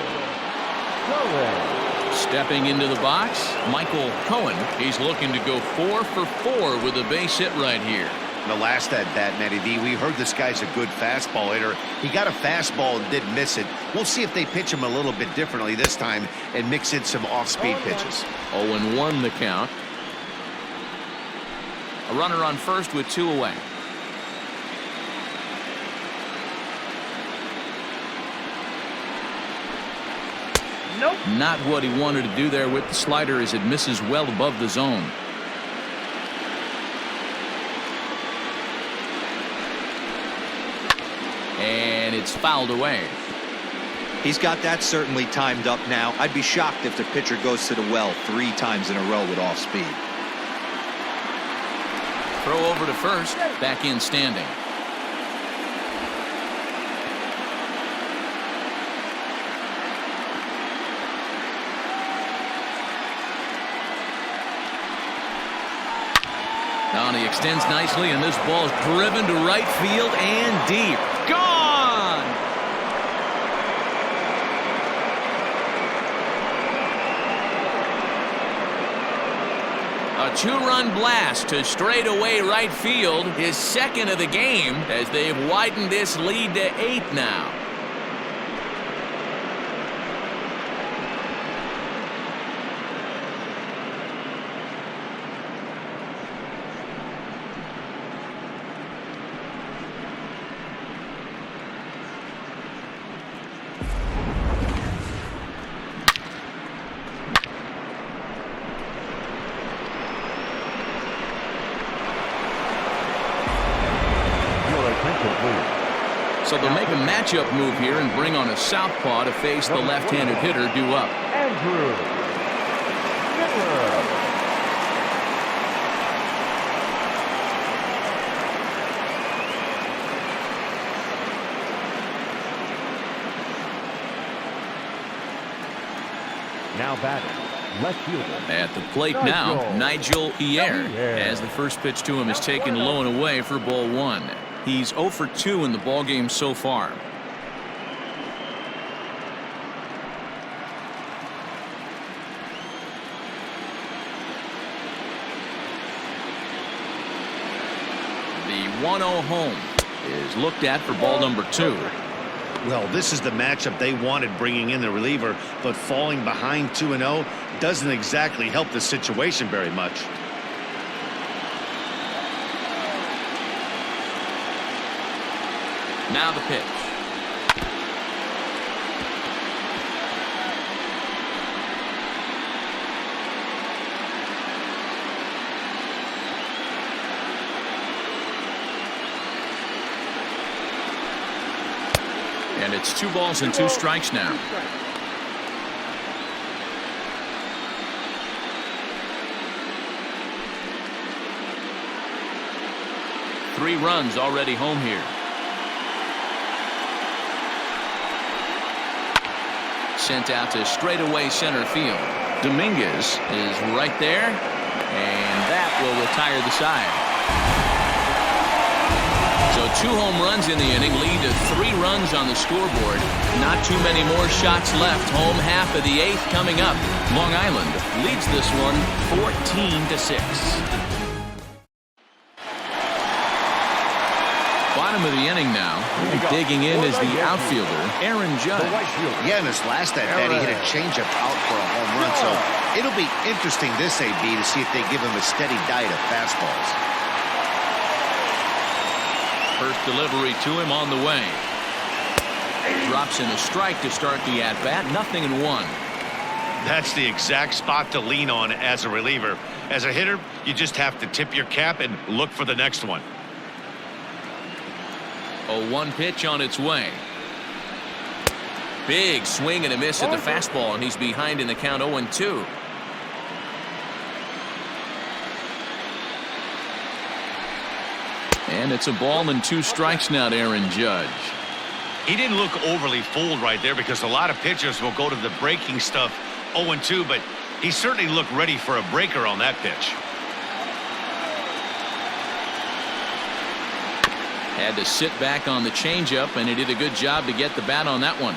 Cohen. Stepping into the box, Michael Cohen. He's looking to go 4 for 4 with a base hit right here. The last at bat, Matty V, we heard this guy's a good fastball hitter. He got a fastball and did miss it. We'll see if they pitch him a little bit differently this time and mix in some off-speed pitches. 0-1 the count. A runner on first with 2 away. Nope. Not what he wanted to do there with the slider as it misses well above the zone. And it's fouled away. He's got that certainly timed up now. I'd be shocked if the pitcher goes to the well 3 times in a row with off speed. Throw over to first, back in standing. Now he extends nicely, and this ball is driven to right field and deep. Gone! A two-run blast to straightaway right field, his second of the game, as they've widened this lead to 8 now. So they'll make a matchup move here and bring on a southpaw to face the left-handed hitter due up. Andrew Miller. Now batting, left fielder. At the plate now, Nigel Pierre, as the first pitch to him is taken low and away for ball 1. He's 0 for 2 in the ballgame so far. The 1-0 home is looked at for ball number 2. Well, this is the matchup they wanted, bringing in the reliever, but falling behind 2-0 doesn't exactly help the situation very much. Now the pitch. And it's 2 balls and 2 strikes now. Three runs already home here. Sent out to straightaway center field. Dominguez is right there, and that will retire the side. So 2 home runs in the inning lead to 3 runs on the scoreboard. Not too many more shots left. Home half of the 8th coming up. Long Island leads this one 14-6. Bottom of the inning now. Digging in is the outfielder, Aaron Judge. Yeah, in his last at-bat, he hit a changeup out for a home run. So it'll be interesting this AB to see if they give him a steady diet of fastballs. First delivery to him on the way. Drops in a strike to start the at-bat. 0-1. That's the exact spot to lean on as a reliever. As a hitter, you just have to tip your cap and look for the next one. A 1 pitch on its way. Big swing and a miss at the fastball, and he's behind in the count 0-2. And it's a ball and 2 strikes now to Aaron Judge. He didn't look overly fooled right there because a lot of pitchers will go to the breaking stuff 0-2, but he certainly looked ready for a breaker on that pitch. Had to sit back on the changeup, and he did a good job to get the bat on that one.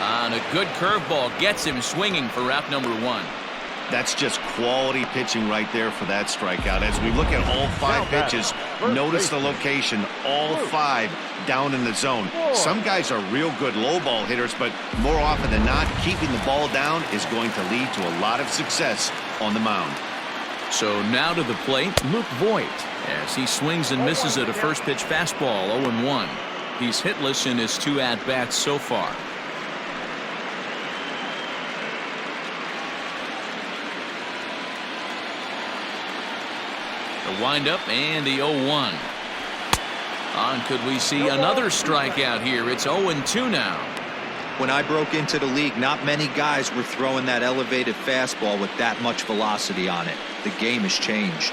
On a good curveball gets him swinging for route number 1. That's just quality pitching right there for that strikeout. As we look at all 5 pitches, notice the location, all 5 down in the zone. Some guys are real good low ball hitters, but more often than not, keeping the ball down is going to lead to a lot of success on the mound. So now to the plate, Luke Voigt, as he swings and misses at a first pitch fastball, 0-1. He's hitless in his 2 at-bats so far. The windup and the 0-1. On could we see another strikeout here? It's 0-2 now. When I broke into the league, not many guys were throwing that elevated fastball with that much velocity on it. The game has changed.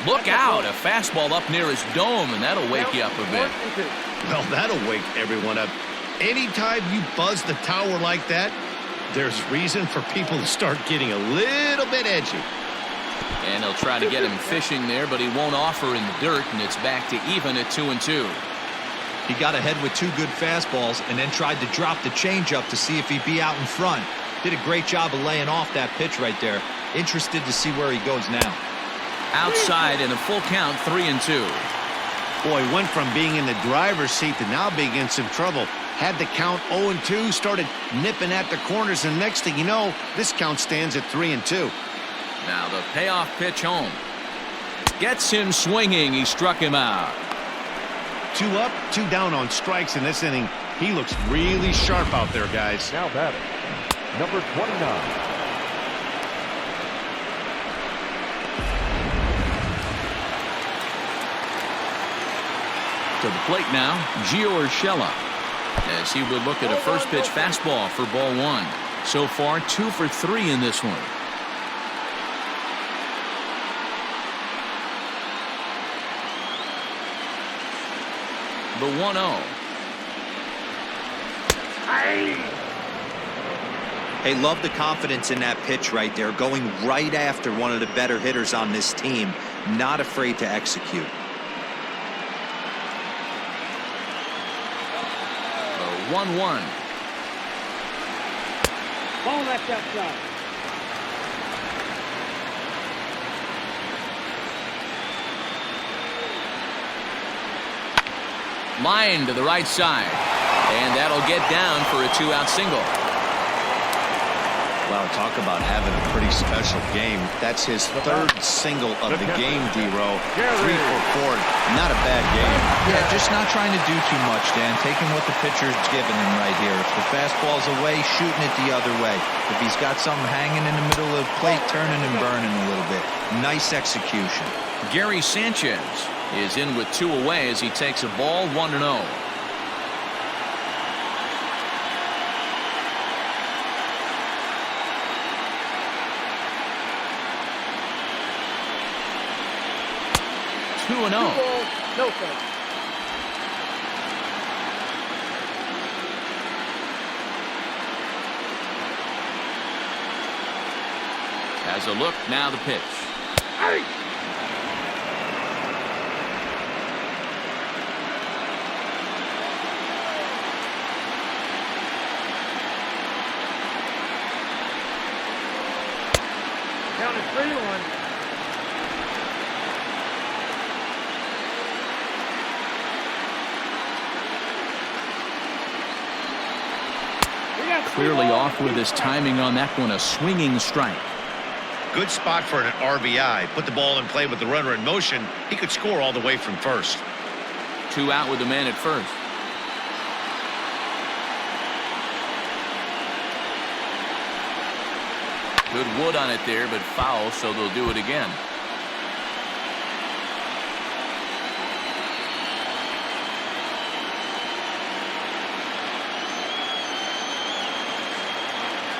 Look out, a fastball up near his dome, and that'll wake you up a bit. Well, that'll wake everyone up. Anytime you buzz the tower like that, there's reason for people to start getting a little bit edgy. And he'll try to get him fishing there, but he won't offer in the dirt, and it's back to even at 2-2. He got ahead with 2 good fastballs and then tried to drop the changeup to see if he'd be out in front. Did a great job of laying off that pitch right there. Interested to see where he goes now. Outside in a full count, 3-2. Boy, went from being in the driver's seat to now being in some trouble. Had the count 0-2, started nipping at the corners, and next thing you know, this count stands at 3-2. Now the payoff pitch home. Gets him swinging. He struck him out. 2 up, 2 down on strikes in this inning. He looks really sharp out there, guys. Now batting, number 29. To the plate now, Gio Urshela, as he would look at a first pitch fastball for ball 1. So far, 2 for 3 in this one. The 1-0. Hey, love the confidence in that pitch right there, going right after one of the better hitters on this team, not afraid to execute. The 1-1. Ball left outside. Line to the right side. And that'll get down for a 2-out single. Wow, talk about having a pretty special game. That's his 3rd single of the game, D-Row. 3 for 4. Not a bad game. Yeah, just not trying to do too much, Dan. Taking what the pitcher's giving him right here. If the fastball's away, shooting it the other way. If he's got something hanging in the middle of the plate, turning and burning a little bit. Nice execution. Gary Sanchez is in with 2 away as he takes a ball 1-0. No ball, no strike. Has a look, now the pitch. Count is 3-1. Clearly off with his timing on that one, a swinging strike. Good spot for an RBI. Put the ball in play with the runner in motion. He could score all the way from first. 2 out with the man at first. Good wood on it there, but foul, so they'll do it again.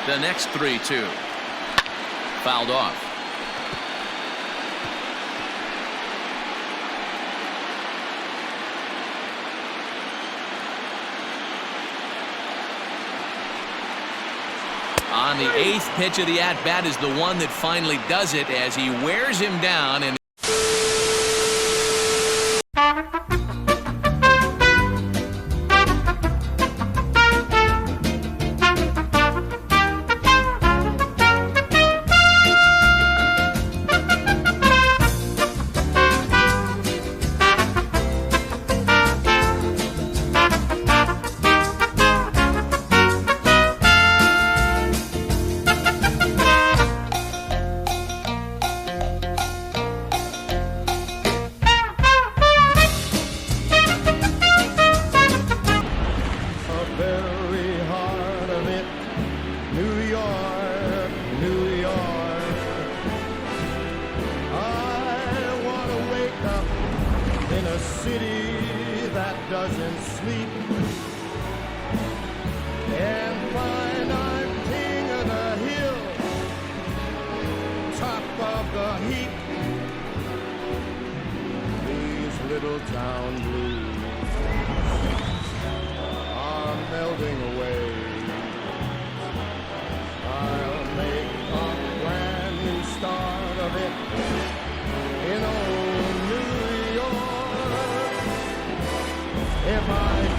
The next 3-2. Fouled off. On the 8th pitch of the at-bat is the one that finally does it as he wears him down. And doesn't sleep, and find I'm king of the hill, top of the heap. These little town blues are melting away. I'll make a brand new start of it in old New York. If I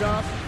up.